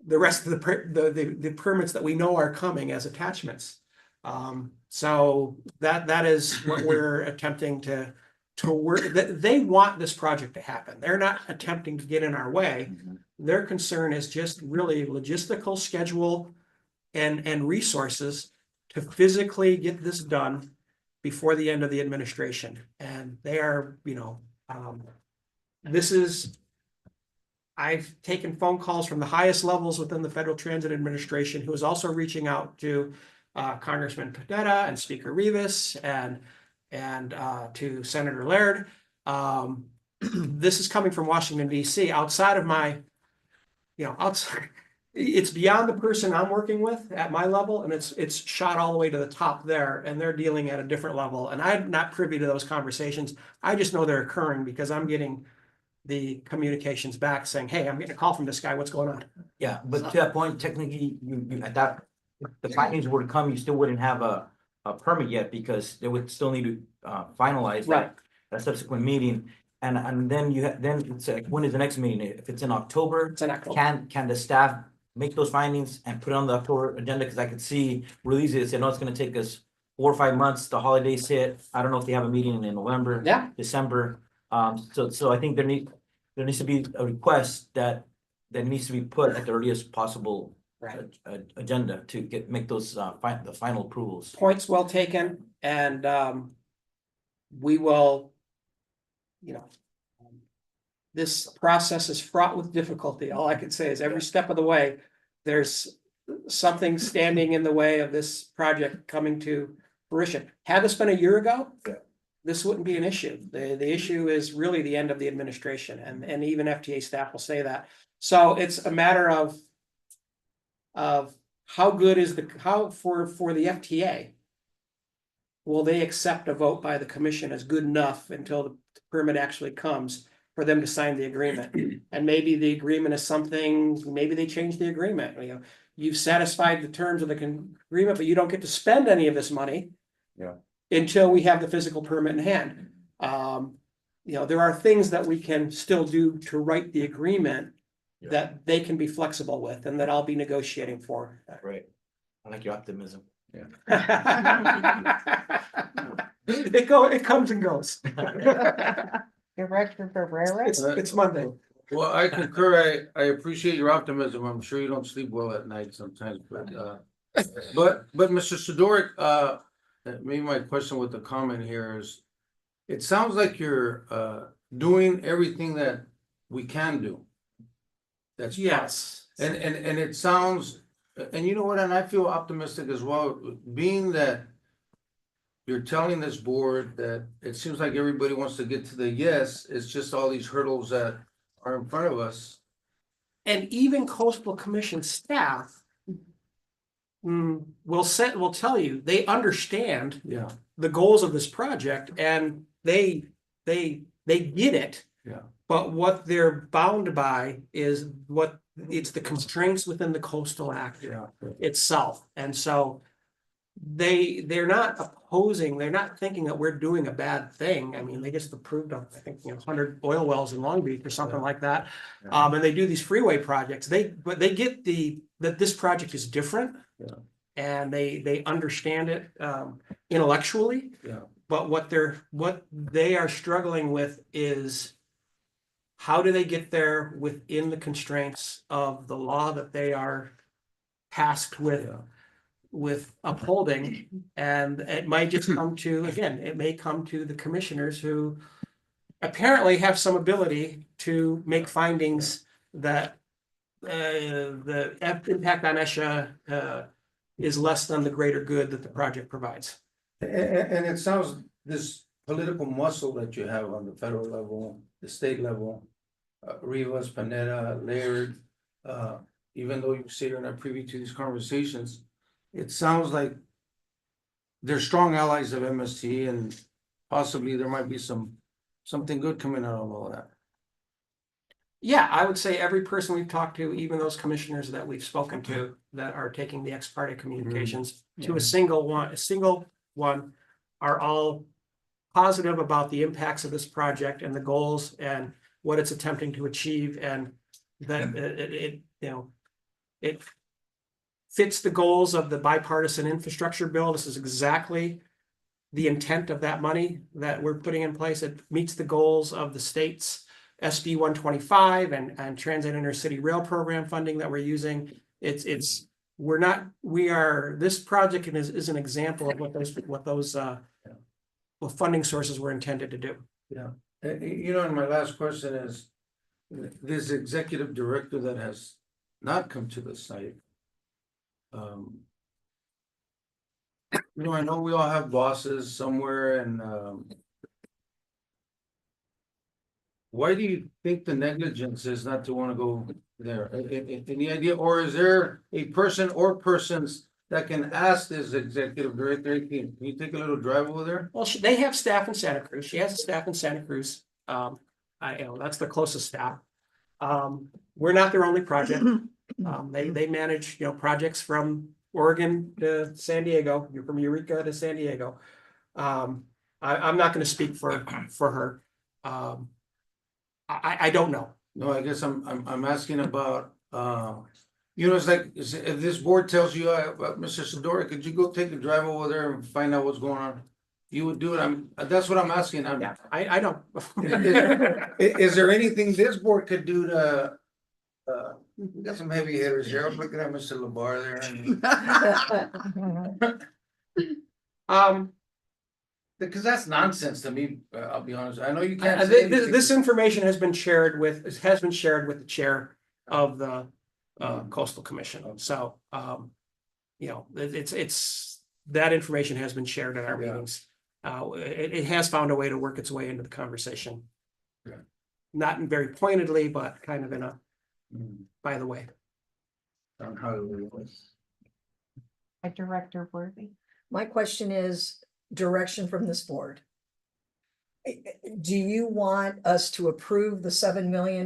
A: the rest of the permits that we know are coming as attachments. So that is what we're attempting to work. They want this project to happen. They're not attempting to get in our way. Their concern is just really logistical schedule and resources to physically get this done before the end of the administration. And they are, I've taken phone calls from the highest levels within the Federal Transit Administration, who is also reaching out to Congressman Padetta and Speaker Rivas and to Senator Laird. This is coming from Washington, D.C. outside of my, it's beyond the person I'm working with at my level, and it's shot all the way to the top there, and they're dealing at a different level, and I'm not privy to those conversations. I just know they're occurring because I'm getting the communications back saying, hey, I'm getting a call from this guy, what's going on?
I: Yeah, but to that point, technically, you at that, if the findings were to come, you still wouldn't have a permit yet because they would still need to finalize that subsequent meeting. And then then it's like, when is the next meeting? If it's in October,
A: It's an October.
I: can the staff make those findings and put it on the October agenda? Cause I could see real easy, they said, no, it's gonna take us 4 or 5 months, the holidays hit. I don't know if they have a meeting in November.
A: Yeah.
I: December, so I think there needs to be a request that needs to be put at the earliest possible agenda to make those the final approvals.
A: Points well taken, and we will, you know, this process is fraught with difficulty. All I can say is every step of the way, there's something standing in the way of this project coming to fruition. Had this been a year ago, this wouldn't be an issue. The issue is really the end of the administration, and even FTA staff will say that. So it's a matter of how good is for the FTA. Will they accept a vote by the commission as good enough until the permit actually comes for them to sign the agreement? And maybe the agreement is something, maybe they change the agreement, you know, you've satisfied the terms of the agreement, but you don't get to spend any of this money.
B: Yeah.
A: Until we have the physical permit in hand. You know, there are things that we can still do to write the agreement that they can be flexible with and that I'll be negotiating for.
I: Right. I like your optimism.
A: It comes and goes.
C: Director Ferrera?
A: It's Monday.
J: Well, I concur. I appreciate your optimism. I'm sure you don't sleep well at night sometimes, but Mr. Sidorik, maybe my question with the comment here is, it sounds like you're doing everything that we can do. That's
A: Yes.
J: And it sounds, and you know what, and I feel optimistic as well, being that you're telling this board that it seems like everybody wants to get to the yes, it's just all these hurdles that are in front of us.
A: And even coastal commission staff will tell you, they understand
J: Yeah.
A: the goals of this project and they get it.
J: Yeah.
A: But what they're bound by is it's the constraints within the Coastal Act
J: Yeah.
A: itself. And so they're not opposing, they're not thinking that we're doing a bad thing. I mean, they just approved of, I think, 100 oil wells in Long Beach or something like that.
J: Yeah.
A: And they do these freeway projects. But they get that this project is different.
J: Yeah.
A: And they understand it intellectually.
J: Yeah.
A: But what they are struggling with is how do they get there within the constraints of the law that they are tasked with upholding? And it might just come to, again, it may come to the commissioners who apparently have some ability to make findings that the impact on ESHA is less than the greater good that the project provides.
J: And it sounds, this political muscle that you have on the federal level, the state level, Rivas, Panetta, Laird, even though you say you're not privy to these conversations, it sounds like they're strong allies of MST, and possibly there might be something good coming out of all of that.
A: Yeah, I would say every person we've talked to, even those commissioners that we've spoken to that are taking the ex parte communications to a single one are all positive about the impacts of this project and the goals and what it's attempting to achieve, and that it fits the goals of the bipartisan infrastructure bill. This is exactly the intent of that money that we're putting in place. It meets the goals of the state's SB 125 and Transit Intercity Rail Program funding that we're using. This project is an example of what those funding sources were intended to do.
J: Yeah, and my last question is, this executive director that has not come to the site. I know we all have bosses somewhere, and why do you think the negligence is not to want to go there? Any idea, or is there a person or persons that can ask this executive director, can you take a little drive over there?
A: Well, they have staff in Santa Cruz. She has a staff in Santa Cruz. That's the closest staff. We're not their only project. They manage, projects from Oregon to San Diego, from Eureka to San Diego. I'm not gonna speak for her. I don't know.
J: No, I guess I'm asking about, it's like, if this board tells you, Mr. Sedora, could you go take a drive over there and find out what's going on? You would do it, that's what I'm asking,
A: Yeah, I don't.
J: Is there anything this board could do to, we got some heavy hitters here, I'm looking at Mr. Labar there. Because that's nonsense to me, I'll be honest, I know you can't say anything.
A: This information has been shared with the chair of the coastal commission, so, it's, that information has been shared at our meetings. It has found a way to work its way into the conversation.
J: Yeah.
A: Not very pointedly, but kind of in a, by the way.
J: On how it was.
C: Director Worthy.
K: My question is direction from this board. Do you want us to approve the $7 million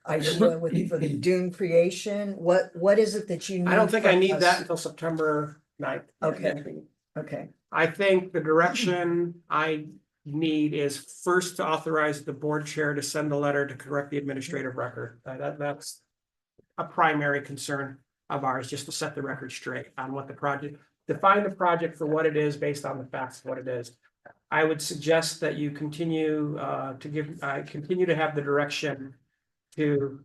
K: idea for the dune creation? What is it that you need?
A: I don't think I
K: from
A: need
K: us?
A: that until September 9th.
K: Okay.
A: I think the direction I need is first to authorize the board chair to send a letter to correct the administrative record. That's a primary concern of ours, just to set the record straight on what the project, define the project for what it is based on the facts of what it is. I would suggest that you continue to have the direction to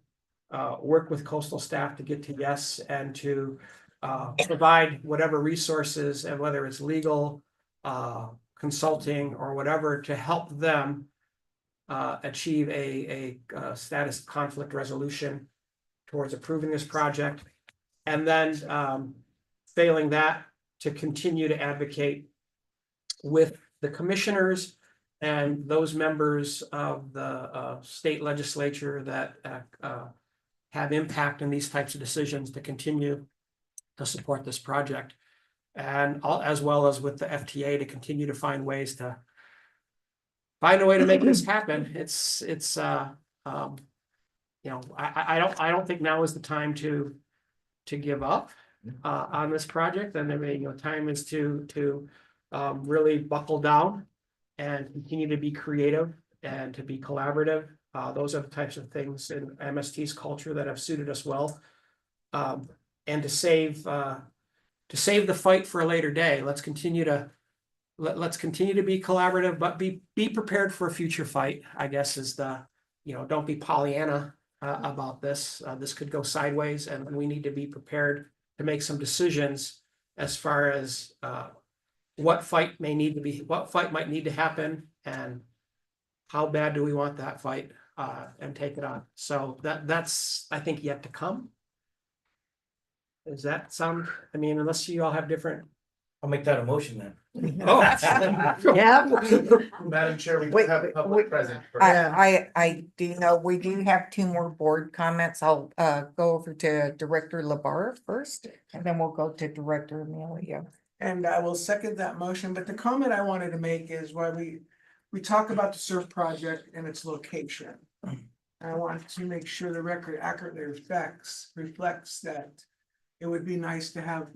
A: work with coastal staff to get to yes, and to provide whatever resources, and whether it's legal, consulting, or whatever, to help them achieve a status of conflict resolution towards approving this project. And then failing that, to continue to advocate with the commissioners and those members of the state legislature that have impact in these types of decisions, to continue to support this project. And as well as with the FTA, to continue to find ways to find a way to make this happen. I don't think now is the time to give up on this project. And time is to really buckle down and continue to be creative and to be collaborative. Those are the types of things in MST's culture that have suited us well. And to save the fight for a later day. Let's continue to be collaborative, but be prepared for a future fight, I guess, is don't be Pollyanna about this. This could go sideways, and we need to be prepared to make some decisions as far as what fight might need to happen, and how bad do we want that fight, and take it on. So that's, I think, yet to come. Does that sound, unless you all have different.
I: I'll make that a motion then.
A: Oh.
C: Yeah.
F: Madam Chair, we
C: Wait,
F: have a public present.
C: I do know we do have 2 more board comments. I'll go over to Director Labar first, and then we'll go to Director Amelia.
L: And I will second that motion, but the comment I wanted to make is why we talk about the surf project and its location. I want to make sure the record accurately reflects that it would be nice to have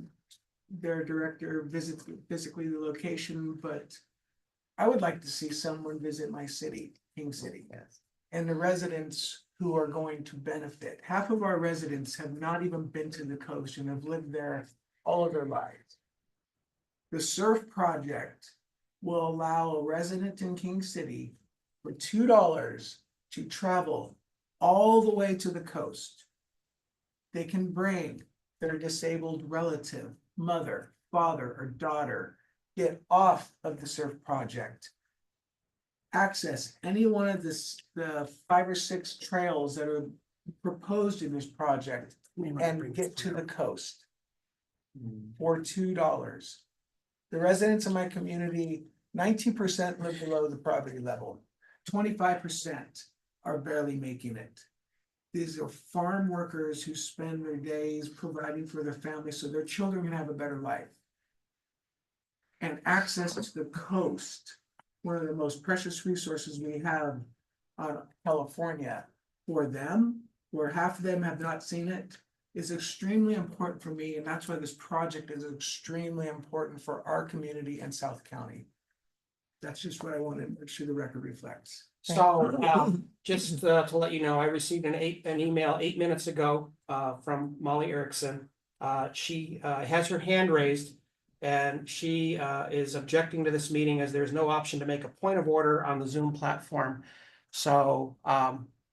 L: their director visit physically the location, but I would like to see someone visit my city, King City. Yes. And the residents who are going to benefit. Half of our residents have not even been to the coast and have lived there all of their lives. The surf project will allow a resident in King City for $2 to travel all the way to the coast. They can bring their disabled relative, mother, father, or daughter, get off of the surf project, access any one of the 5 or 6 trails that are proposed in this project, and get to the coast for $2. The residents of my community, 19% live below the poverty level, 25% are barely making it. These are farm workers who spend their days providing for their families so their children can have a better life. And access to the coast, one of the most precious resources we have on California, for them, where half of them have not seen it, is extremely important for me, and that's why this project is extremely important for our community and South County. That's just what I want to make sure the record reflects.
A: So, just to let you know, I received an email 8 minutes ago from Molly Erickson. She has her hand raised and she is objecting to this meeting as there's no option to make a point of order on the Zoom platform. So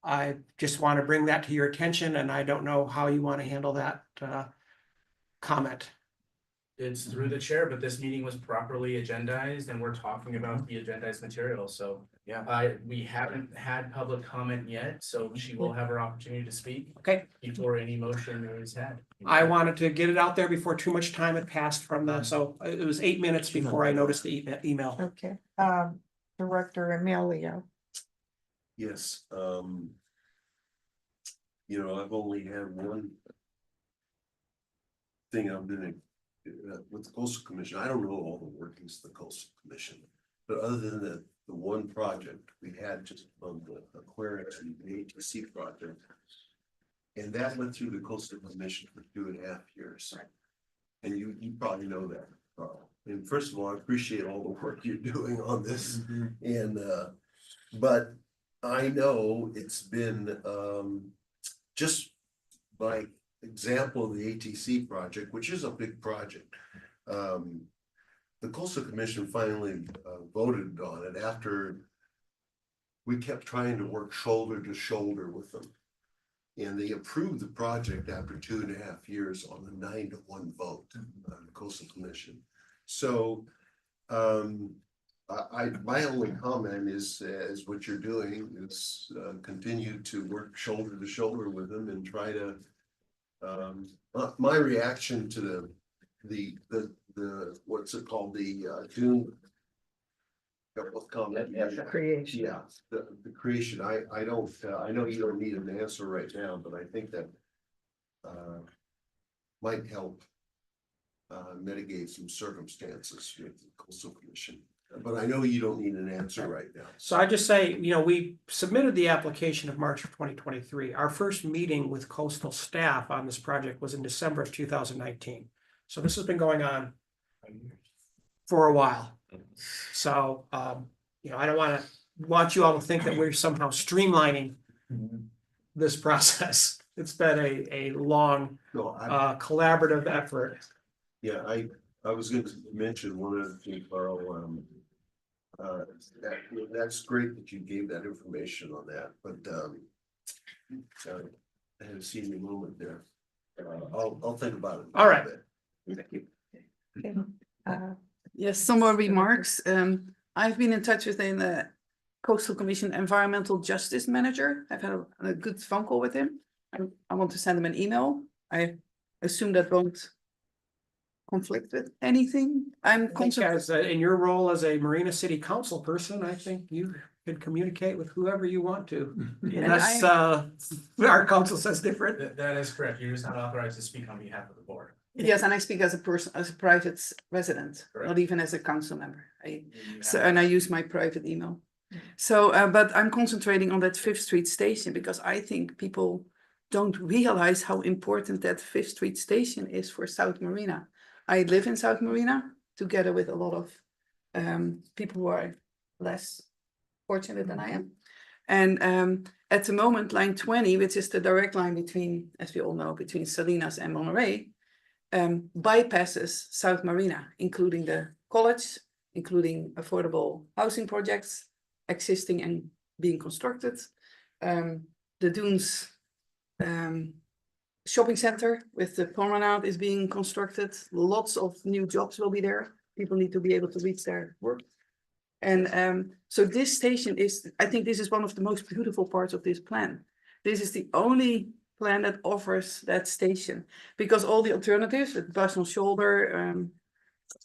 A: I just want to bring that to your attention, and I don't know how you want to handle that comment.
F: It's through the chair, but this meeting was properly agendized and we're talking about the agendized material, so.
I: Yeah.
F: We haven't had public comment yet, so she will have her opportunity to speak.
A: Okay.
F: Before any motion is had.
A: I wanted to get it out there before too much time had passed from so it was 8 minutes before I noticed the email.
C: Okay, Director Emilio.
M: Yes, you know, I've only had one thing I've been with the Coastal Commission. I don't know all the workings of the Coastal Commission, but other than the one project we had just on the Aquarius and the ATC project, and that went through the Coastal Commission for 2.5 years. Right. And you probably know that, Carl. And first of all, I appreciate all the work you're doing on this. And but I know it's been just by example of the ATC project, which is a big project. The Coastal Commission finally voted on it after we kept trying to work shoulder to shoulder with them. And they approved the project after 2.5 years on a 9-1 vote on the Coastal Commission. So my only comment is what you're doing is continue to work shoulder to shoulder with them and try to my reaction to the what's it called, the Dune
C: Creation.
M: yeah, the creation. I don't I know you don't need an answer right now, but I think that might help mitigate some circumstances with the Coastal Commission. But I know you don't need an answer right now.
A: So I just say, we submitted the application of March of 2023. Our first meeting with coastal staff on this project was in December of 2019. So this has been going on for a while. So, I don't want you all to think that we're somehow streamlining this process. It's been a long, collaborative effort.
M: Yeah, I was going to mention one other thing, Carl. That's great that you gave that information on that, but I had a senior moment there. I'll think about it.
A: All right.
M: Thank you.
E: Yes, some more remarks. I've been in touch with the Coastal Commission Environmental Justice Manager. I've had a good phone call with him. I want to send him an email. I assume that won't conflict with anything. I'm concentrating.
A: In your role as a Marina City Council person, I think you could communicate with whoever you want to. Unless our council says different.
F: That is correct. You're just not authorized to speak on behalf of the board.
E: Yes, and I speak as a person, as a private resident,
F: Correct.
E: not even as a council member. And I use my private email. So, but I'm concentrating on that 5th Street station because I think people don't realize how important that 5th Street station is for South Marina. I live in South Marina together with a lot of people who are less fortunate than I am. And at the moment, line 20, which is the direct line between, as we all know, between Salinas and Monterey, bypasses South Marina, including the college, including affordable housing projects, existing and being constructed. The Dunes shopping center with the promenade is being constructed. Lots of new jobs will be there. People need to be able to reach their work. And so this station is, I think this is one of the most beautiful parts of this plan. This is the only plan that offers that station because all the alternatives, the bus on shoulder,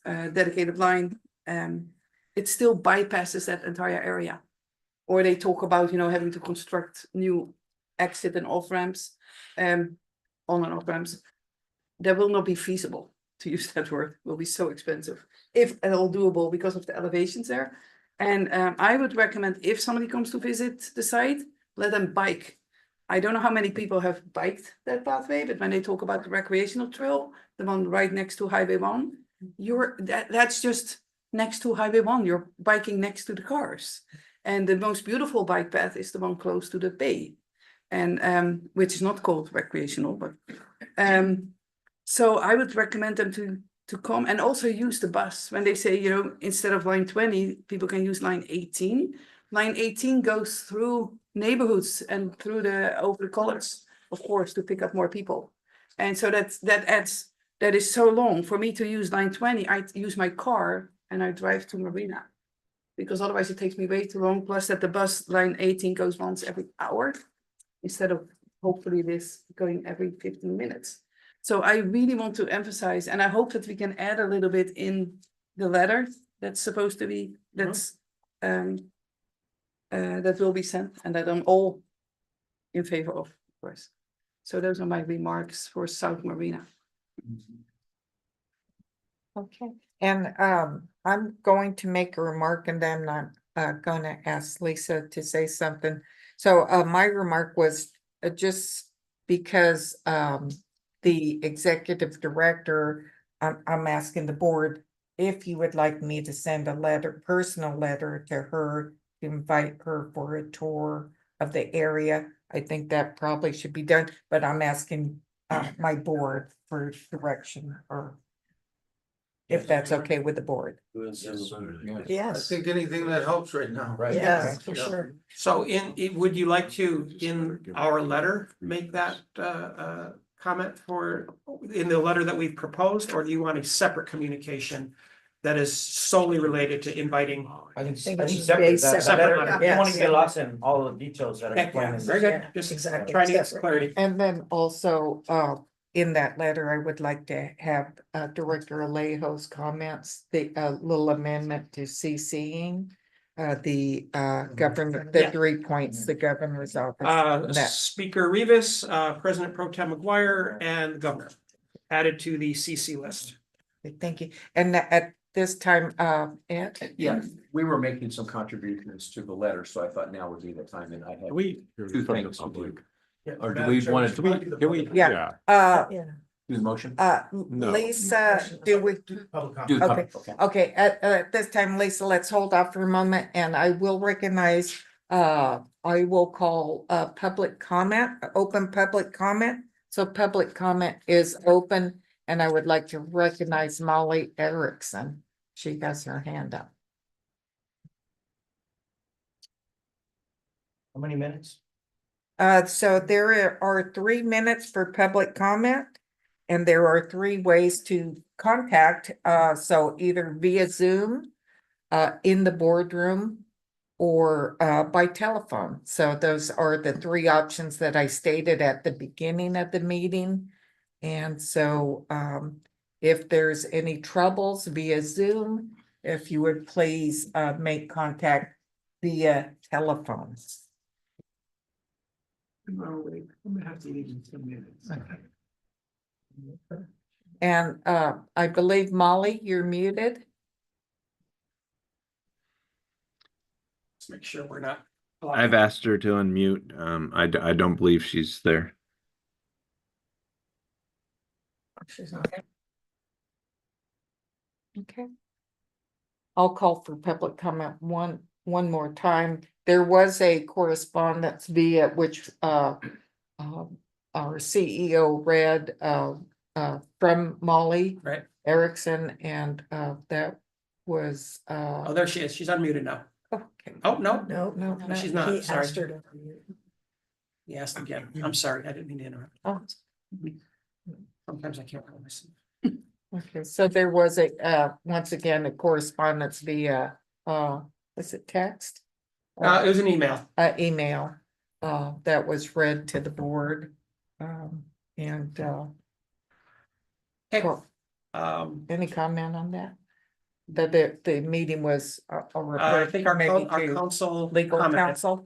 E: dedicated line, it still bypasses that entire area. Or they talk about, having to construct new exit and off ramps, on and off ramps. That will not be feasible, to use that word, will be so expensive, if at all doable because of the elevations there. And I would recommend if somebody comes to visit the site, let them bike. I don't know how many people have biked that pathway, but when they talk about the recreational trail, the one right next to Highway 1, that's just next to Highway 1, you're biking next to the cars. And the most beautiful bike path is the one close to the bay. And which is not called recreational, but so I would recommend them to come and also use the bus. When they say, you know, instead of line 20, people can use line 18. Line 18 goes through neighborhoods and through over the colors, of course, to pick up more people. And so that is so long. For me to use line 20, I use my car and I drive to Marina. Because otherwise it takes me way too long. Plus that the bus line 18 goes once every hour, instead of hopefully this going every 15 minutes. So I really want to emphasize, and I hope that we can add a little bit in the letter that's supposed to be, that will be sent, and that I'm all in favor of course. So those are my remarks for South Marina.
C: Okay, and I'm going to make a remark and then I'm gonna ask Lisa to say something. So my remark was just because the executive director, I'm asking the board if you would like me to send a letter, personal letter to her, to invite her for a tour of the area. I think that probably should be done, but I'm asking my board for direction, or if that's okay with the board.
J: I
K: Yes,
J: think anything that helps right now.
B: Right.
K: yeah, for sure.
A: So would you like to, in our letter, make that comment in the letter that we've proposed, or do you want a separate communication that is solely related to inviting?
I: I think
K: think
I: separate,
K: it's
I: that
K: basic.
I: letter,
A: Separate
I: I don't want to
K: letter.
I: get lost in all the details that are
A: Yeah,
I: explained in
A: very
I: this.
A: good, just
K: Exactly.
A: trying to get some
K: Separate.
A: clarity.
C: And then also, in that letter, I would like to have Director Alejo's comments, the little amendment to CCing the governor, the
A: Yeah.
C: 3 points, the governor's office. That,
A: Speaker Rivas, President Pro Tem McGuire, and the governor added to the CC list.
C: thank you. And at this time, Ed?
B: Yeah, we were making some contributions to the letter, so I thought now would be the time, and I had
G: Can we,
B: two
G: from the
B: things to do.
G: public,
B: Or do we want to
G: can we,
C: Yeah.
G: yeah,
K: Yeah.
B: do the motion?
G: No.
C: Lisa, do we?
F: Public comment.
B: Do the
C: Okay.
B: public, okay.
C: Okay, at this time, Lisa, let's hold off for a moment and I will recognize, I will call public comment, open public comment. So public comment is open and I would like to recognize Molly Erickson. She has her hand up.
I: How many minutes?
C: So there are 3 minutes for public comment. And there are 3 ways to contact, so either via Zoom, in the boardroom, or by telephone. So those are the 3 options that I stated at the beginning of the meeting. And so if there's any troubles via Zoom, if you would please make contact via telephones.
F: I'm gonna have to leave in 10 minutes.
C: And I believe Molly, you're muted.
A: Let's make sure we're not.
N: I've asked her to unmute. I don't believe she's there.
K: She's not.
C: Okay. I'll call for public comment one more time. There was a correspondence via which our CEO read from Molly
A: Right.
C: Erickson, and that was
A: Oh, there she is. She's unmuted now.
C: okay.
A: Oh, no,
K: No,
A: she's not.
K: he
A: Sorry.
K: asked her to.
A: He asked again. I'm sorry. I didn't mean to interrupt.
C: Oh,
A: Sometimes I can't help myself.
C: okay, so there was a once again a correspondence via was it text?
A: It was an email.
C: Email that was read to the board. And
A: Okay.
C: cool. Any comment on that? That the meeting was
A: I think our council
C: legal
A: commented.
C: counsel.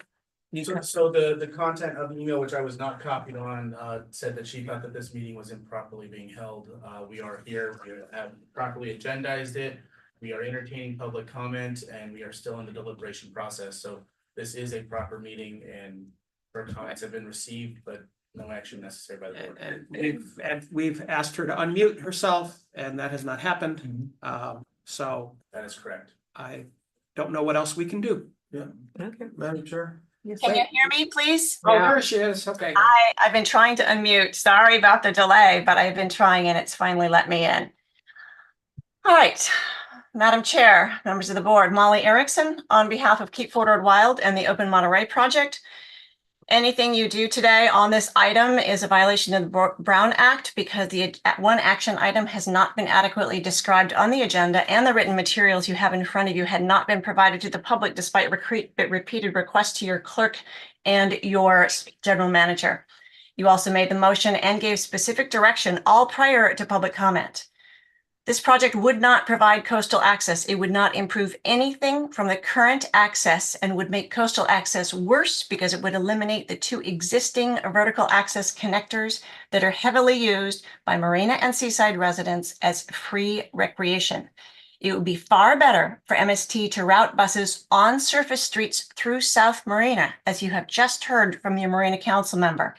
F: So the content of the email, which I was not copied on, said that she thought that this meeting was improperly being held. We are here, we have properly agendized it. We are entertaining public comment and we are still in the deliberation process. So this is a proper meeting and her comments have been received, but no action necessary by the board.
A: And we've asked her to unmute herself and that has not happened. So
F: That is correct.
A: I don't know what else we can do.
C: Okay.
J: Madam Chair.
O: Can you hear me, please?
A: Oh, there she is. Okay.
O: I've been trying to unmute. Sorry about the delay, but I've been trying and it's finally let me in. All right, Madam Chair, members of the board, Molly Erickson, on behalf of Keep Fort Wild and the Open Monterey Project. Anything you do today on this item is a violation of the Brown Act because the one action item has not been adequately described on the agenda and the written materials you have in front of you had not been provided to the public despite repeated requests to your clerk and your general manager. You also made the motion and gave specific direction all prior to public comment. This project would not provide coastal access. It would not improve anything from the current access and would make coastal access worse because it would eliminate the two existing vertical access connectors that are heavily used by marina and seaside residents as free recreation. It would be far better for MST to route buses on surface streets through South Marina, as you have just heard from your Marina Council member,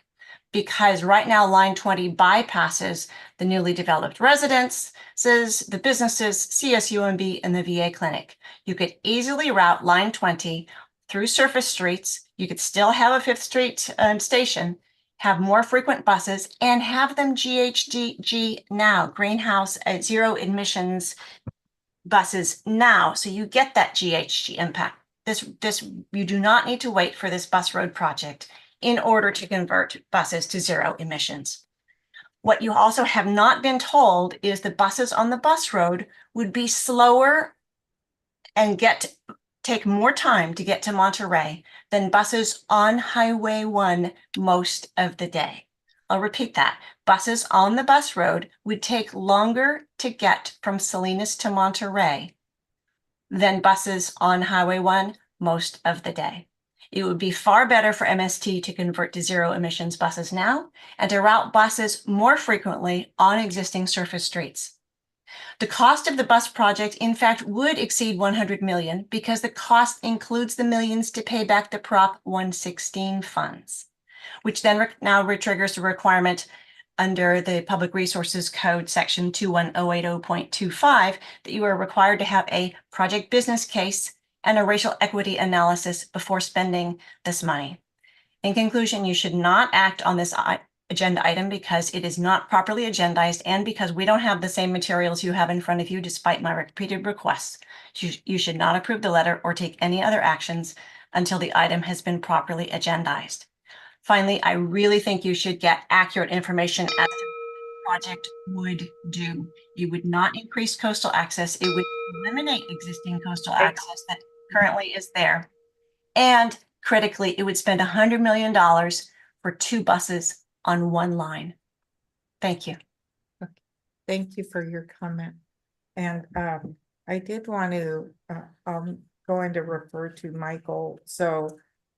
O: because right now line 20 bypasses the newly developed residences, the businesses, CSUMB, and the VA clinic. You could easily route line 20 through surface streets. You could still have a 5th Street station, have more frequent buses, and have them GHG now, greenhouse zero emissions buses now. So you get that GHG impact. You do not need to wait for this bus road project in order to convert buses to zero emissions. What you also have not been told is the buses on the bus road would be slower and take more time to get to Monterey than buses on Highway 1 most of the day. I'll repeat that. Buses on the bus road would take longer to get from Salinas to Monterey than buses on Highway 1 most of the day. It would be far better for MST to convert to zero emissions buses now and to route buses more frequently on existing surface streets. The cost of the bus project, in fact, would exceed 100 million because the cost includes the millions to pay back the Prop 116 funds, which then now triggers the requirement under the Public Resources Code section 21080.25 that you are required to have a project business case and a racial equity analysis before spending this money. In conclusion, you should not act on this agenda item because it is not properly agendized and because we don't have the same materials you have in front of you despite my repeated requests. You should not approve the letter or take any other actions until the item has been properly agendized. Finally, I really think you should get accurate information as to what the project would do. It would not increase coastal access. It would eliminate existing coastal access that currently is there. And critically, it would spend $100 million for 2 buses on 1 line. Thank you.
C: Thank you for your comment. And I did want to, I'm going to refer to Michael,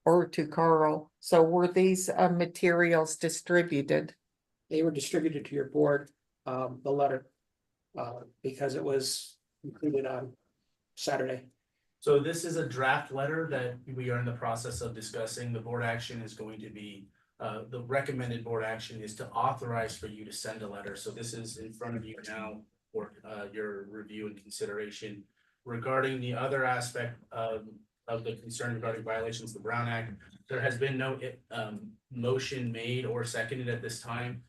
C: or to Carl. So were these materials distributed?
A: They were distributed to your board, the letter, because it was included on Saturday.
F: So this is a draft letter that we are in the process of discussing. The board action is going to be, the recommended board action is to authorize for you to send a letter. So this is in front of you now for your review and consideration. Regarding the other aspect of the concern regarding violations of the Brown Act, there has been no motion made or seconded at this time.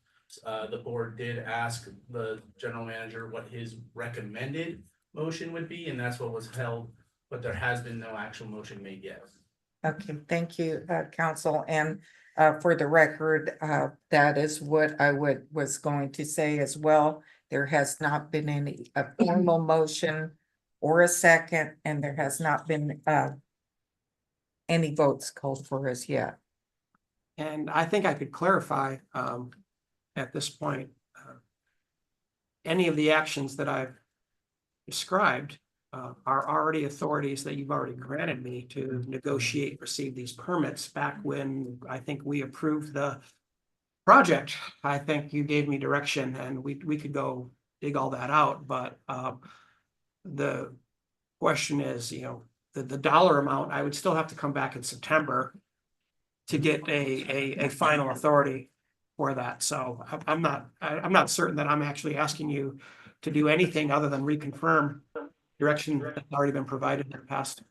F: The board did ask the general manager what his recommended motion would be, and that's what was held, but there has been no actual motion made yet.
C: Okay, thank you, council. And for the record, that is what I was going to say as well. There has not been any formal motion or a second, and there has not been any votes called for as yet.
A: And I think I could clarify at this point, any of the actions that I've described are already authorities that you've already granted me to negotiate, receive these permits back when I think we approved the project. I think you gave me direction and we could go dig all that out, but the question is, the dollar amount, I would still have to come back in September to get a final authority for that. So I'm not certain that I'm actually asking you to do anything other than reconfirm direction that's already been provided in the past.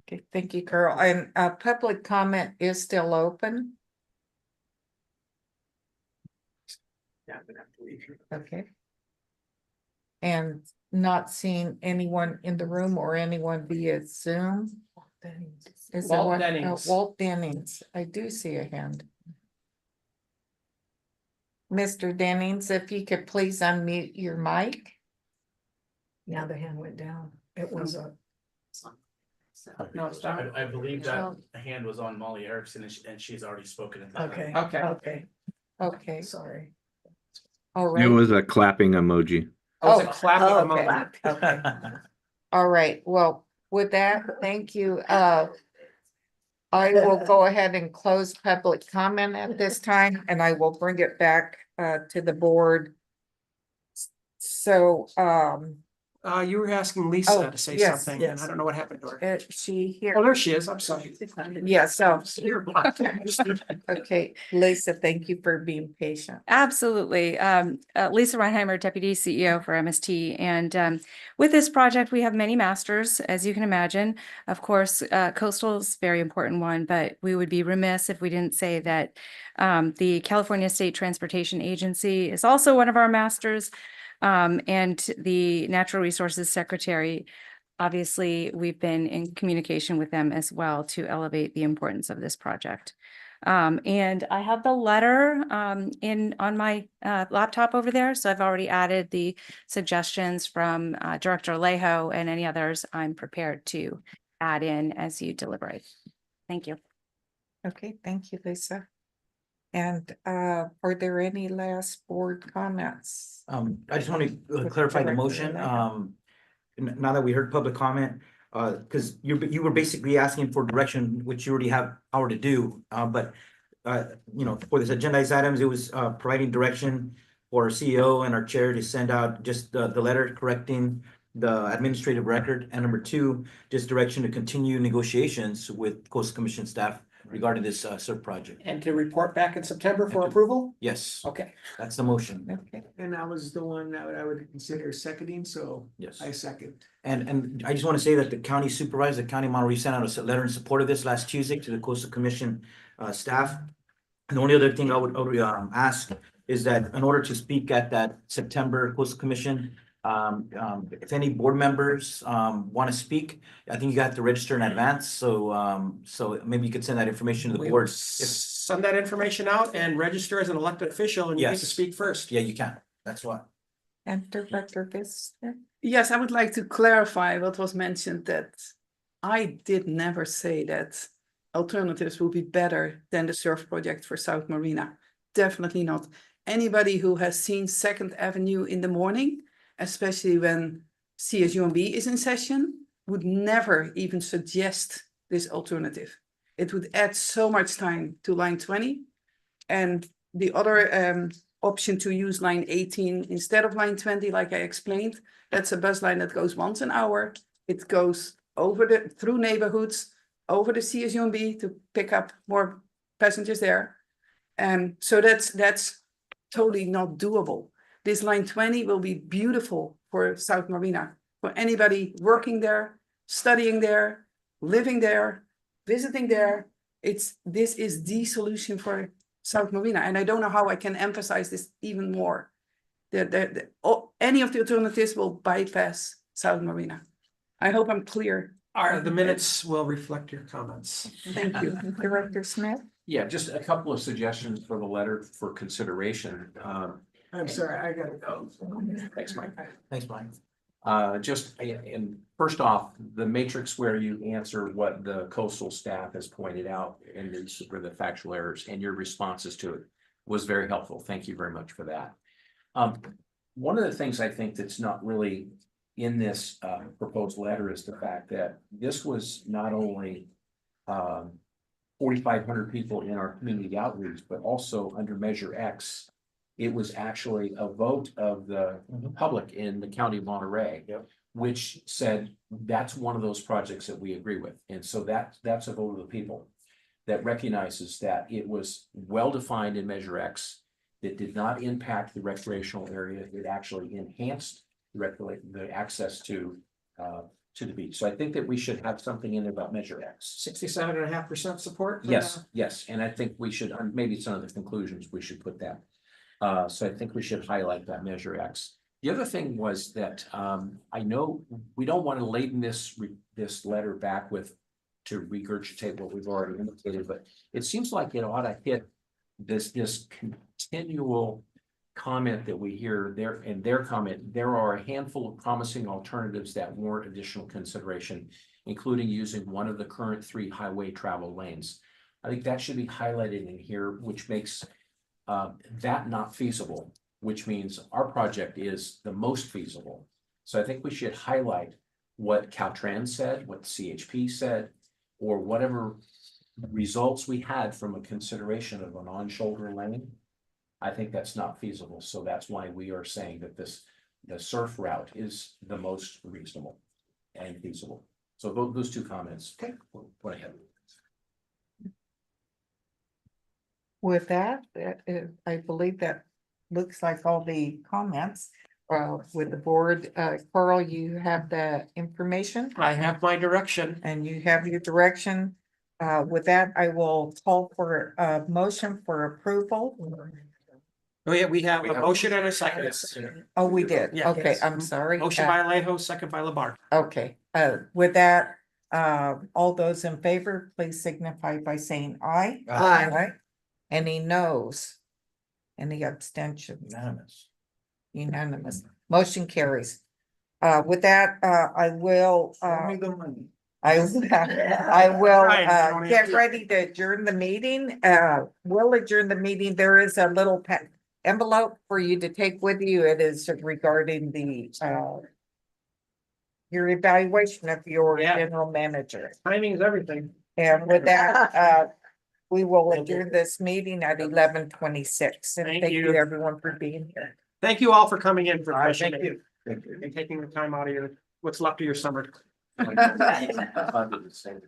C: Okay, thank you, Carl. And public comment is still open.
L: Yeah, I'm gonna have to leave here.
C: Okay. And not seeing anyone in the room or anyone via Zoom. Is there
A: Walt
C: one?
A: Dennings.
C: Walt Dennings. I do see a hand. Mr. Dennings, if you could please unmute your mic.
K: Now the hand went down. It was a.
A: No, it's not.
F: I believe that a hand was on Molly Erickson and she's already spoken at that.
K: Okay.
A: Okay.
K: Okay,
C: Okay,
K: sorry.
C: all
N: It
C: right.
N: was a clapping emoji.
A: Oh, it's a clap of
K: Okay.
A: emoji.
C: Okay. All right, well, with that, thank you. I will go ahead and close public comment at this time, and I will bring it back to the board. So,
A: You were asking Lisa
C: Oh,
A: to say
C: yes,
A: something, and
K: yes.
A: I don't know what happened to her.
C: is she here?
A: Oh, there she is. I'm sorry.
C: Yeah, so,
A: You're blocked.
C: okay, Lisa, thank you for being patient.
P: Absolutely. Lisa Reinheimer, Deputy CEO for MST. And with this project, we have many masters, as you can imagine. Of course, coastal is a very important one, but we would be remiss if we didn't say that the California State Transportation Agency is also one of our masters. And the Natural Resources Secretary, obviously, we've been in communication with them as well to elevate the importance of this project. And I have the letter on my laptop over there. So I've already added the suggestions from Director Alejo and any others I'm prepared to add in as you deliberate. Thank you.
C: Okay, thank you, Lisa. And are there any last board comments?
I: I just want to clarify the motion. Now that we heard public comment, because you were basically asking for direction, which you already have power to do, but for this agendized items, it was providing direction for our CEO and our chair to send out just the letter correcting the administrative record, and number two, just direction to continue negotiations with Coastal Commission staff regarding this SURF project.
A: And to report back in September for approval?
I: Yes,
A: Okay.
I: that's the motion.
C: Okay,
L: And that was the one that I would consider seconding, so
I: Yes.
L: I second.
I: And I just want to say that the county supervisor, the county of Monterey, sent out a letter in support of this last Tuesday to the Coastal Commission staff. And the only other thing I would ask is that in order to speak at that September Coastal Commission, if any board members want to speak, I think you have to register in advance. So maybe you could send that information to the
A: We
I: board.
A: will send that information out and register as an elected official, and you get to
I: Yes.
A: speak first.
I: Yeah, you can. That's what.
C: and Director Vista.
E: Yes, I would like to clarify what was mentioned, that I did never say that alternatives will be better than the surf project for South Marina. Definitely not. Anybody who has seen Second Avenue in the morning, especially when CSUMB is in session, would never even suggest this alternative. It would add so much time to line 20. And the other option to use line 18 instead of line 20, like I explained, that's a bus line that goes once an hour. It goes through neighborhoods, over the CSUMB to pick up more passengers there. So that's totally not doable. This line 20 will be beautiful for South Marina, for anybody working there, studying there, living there, visiting there. This is the solution for South Marina, and I don't know how I can emphasize this even more. Any of the alternatives will bypass South Marina. I hope I'm clear.
A: The minutes will reflect your comments.
E: Thank you.
C: Director Smith?
B: Yeah, just a couple of suggestions for the letter for consideration.
L: I'm sorry, I gotta go.
B: Thanks, Mike.
I: Thanks, Mike.
B: And first off, the matrix where you answer what the coastal staff has pointed out and for the factual errors and your responses to it was very helpful. Thank you very much for that. One of the things I think that's not really in this proposed letter is the fact that this was not only 4,500 people in our community outreach, but also under Measure X. It was actually a vote of the public in the county of Monterey.
A: Yep.
B: Which said that's one of those projects that we agree with. And so that's a vote of the people that recognizes that it was well-defined in Measure X. It did not impact the recreational area. It actually enhanced the access to the beach. So I think that we should have something in there about Measure X.
A: 67.5% support? for
B: Yes,
A: that?
B: yes, and I think we should, maybe some of the conclusions, we should put that. So I think we should highlight that Measure X. The other thing was that, I know we don't want to laden this letter back with to regurgitate what we've already indicated, but it seems like it ought to hit this continual comment that we hear there in their comment. There are a handful of promising alternatives that warrant additional consideration, including using one of the current 3 highway travel lanes. I think that should be highlighted in here, which makes that not feasible, which means our project is the most feasible. So I think we should highlight what Caltrans said, what the CHP said, or whatever results we had from a consideration of an on-shoulder lane. I think that's not feasible. So that's why we are saying that the surf route is the most reasonable and feasible. So those 2 comments. Okay, go ahead.
C: With that, I believe that looks like all the comments. With the board, Carl, you have the information
A: I have my direction.
C: and you have your direction. With that, I will call for a motion for approval.
A: Oh, yeah, we have
B: We
A: a
B: have-
A: motion and a second.
B: Yes.
C: Oh, we did.
A: Yeah.
C: Okay, I'm sorry.
A: Motion by Alejo, second by Labar.
C: Okay, with that, all those in favor, please signify by saying aye.
K: Aye.
C: Any noes? Any abstentions?
B: Unanimous.
C: Unanimous. Motion carries. With that, I will,
J: Show me the money.
C: I will,
A: Right, Tony.
C: get ready to adjourn the meeting. We'll adjourn the meeting. There is a little envelope for you to take with you. It is regarding the, your evaluation of your
A: Yeah.
C: general manager.
A: Timing is everything.
C: And with that, we will adjourn this meeting at 11:26. And
A: Thank
C: thank you
A: you.
C: everyone for being here.
A: Thank you all for coming in for.
J: All right,
A: pushing
J: thank
A: it
J: you.
A: And taking the time out of your, what's left of your summer.
B: Funded the same.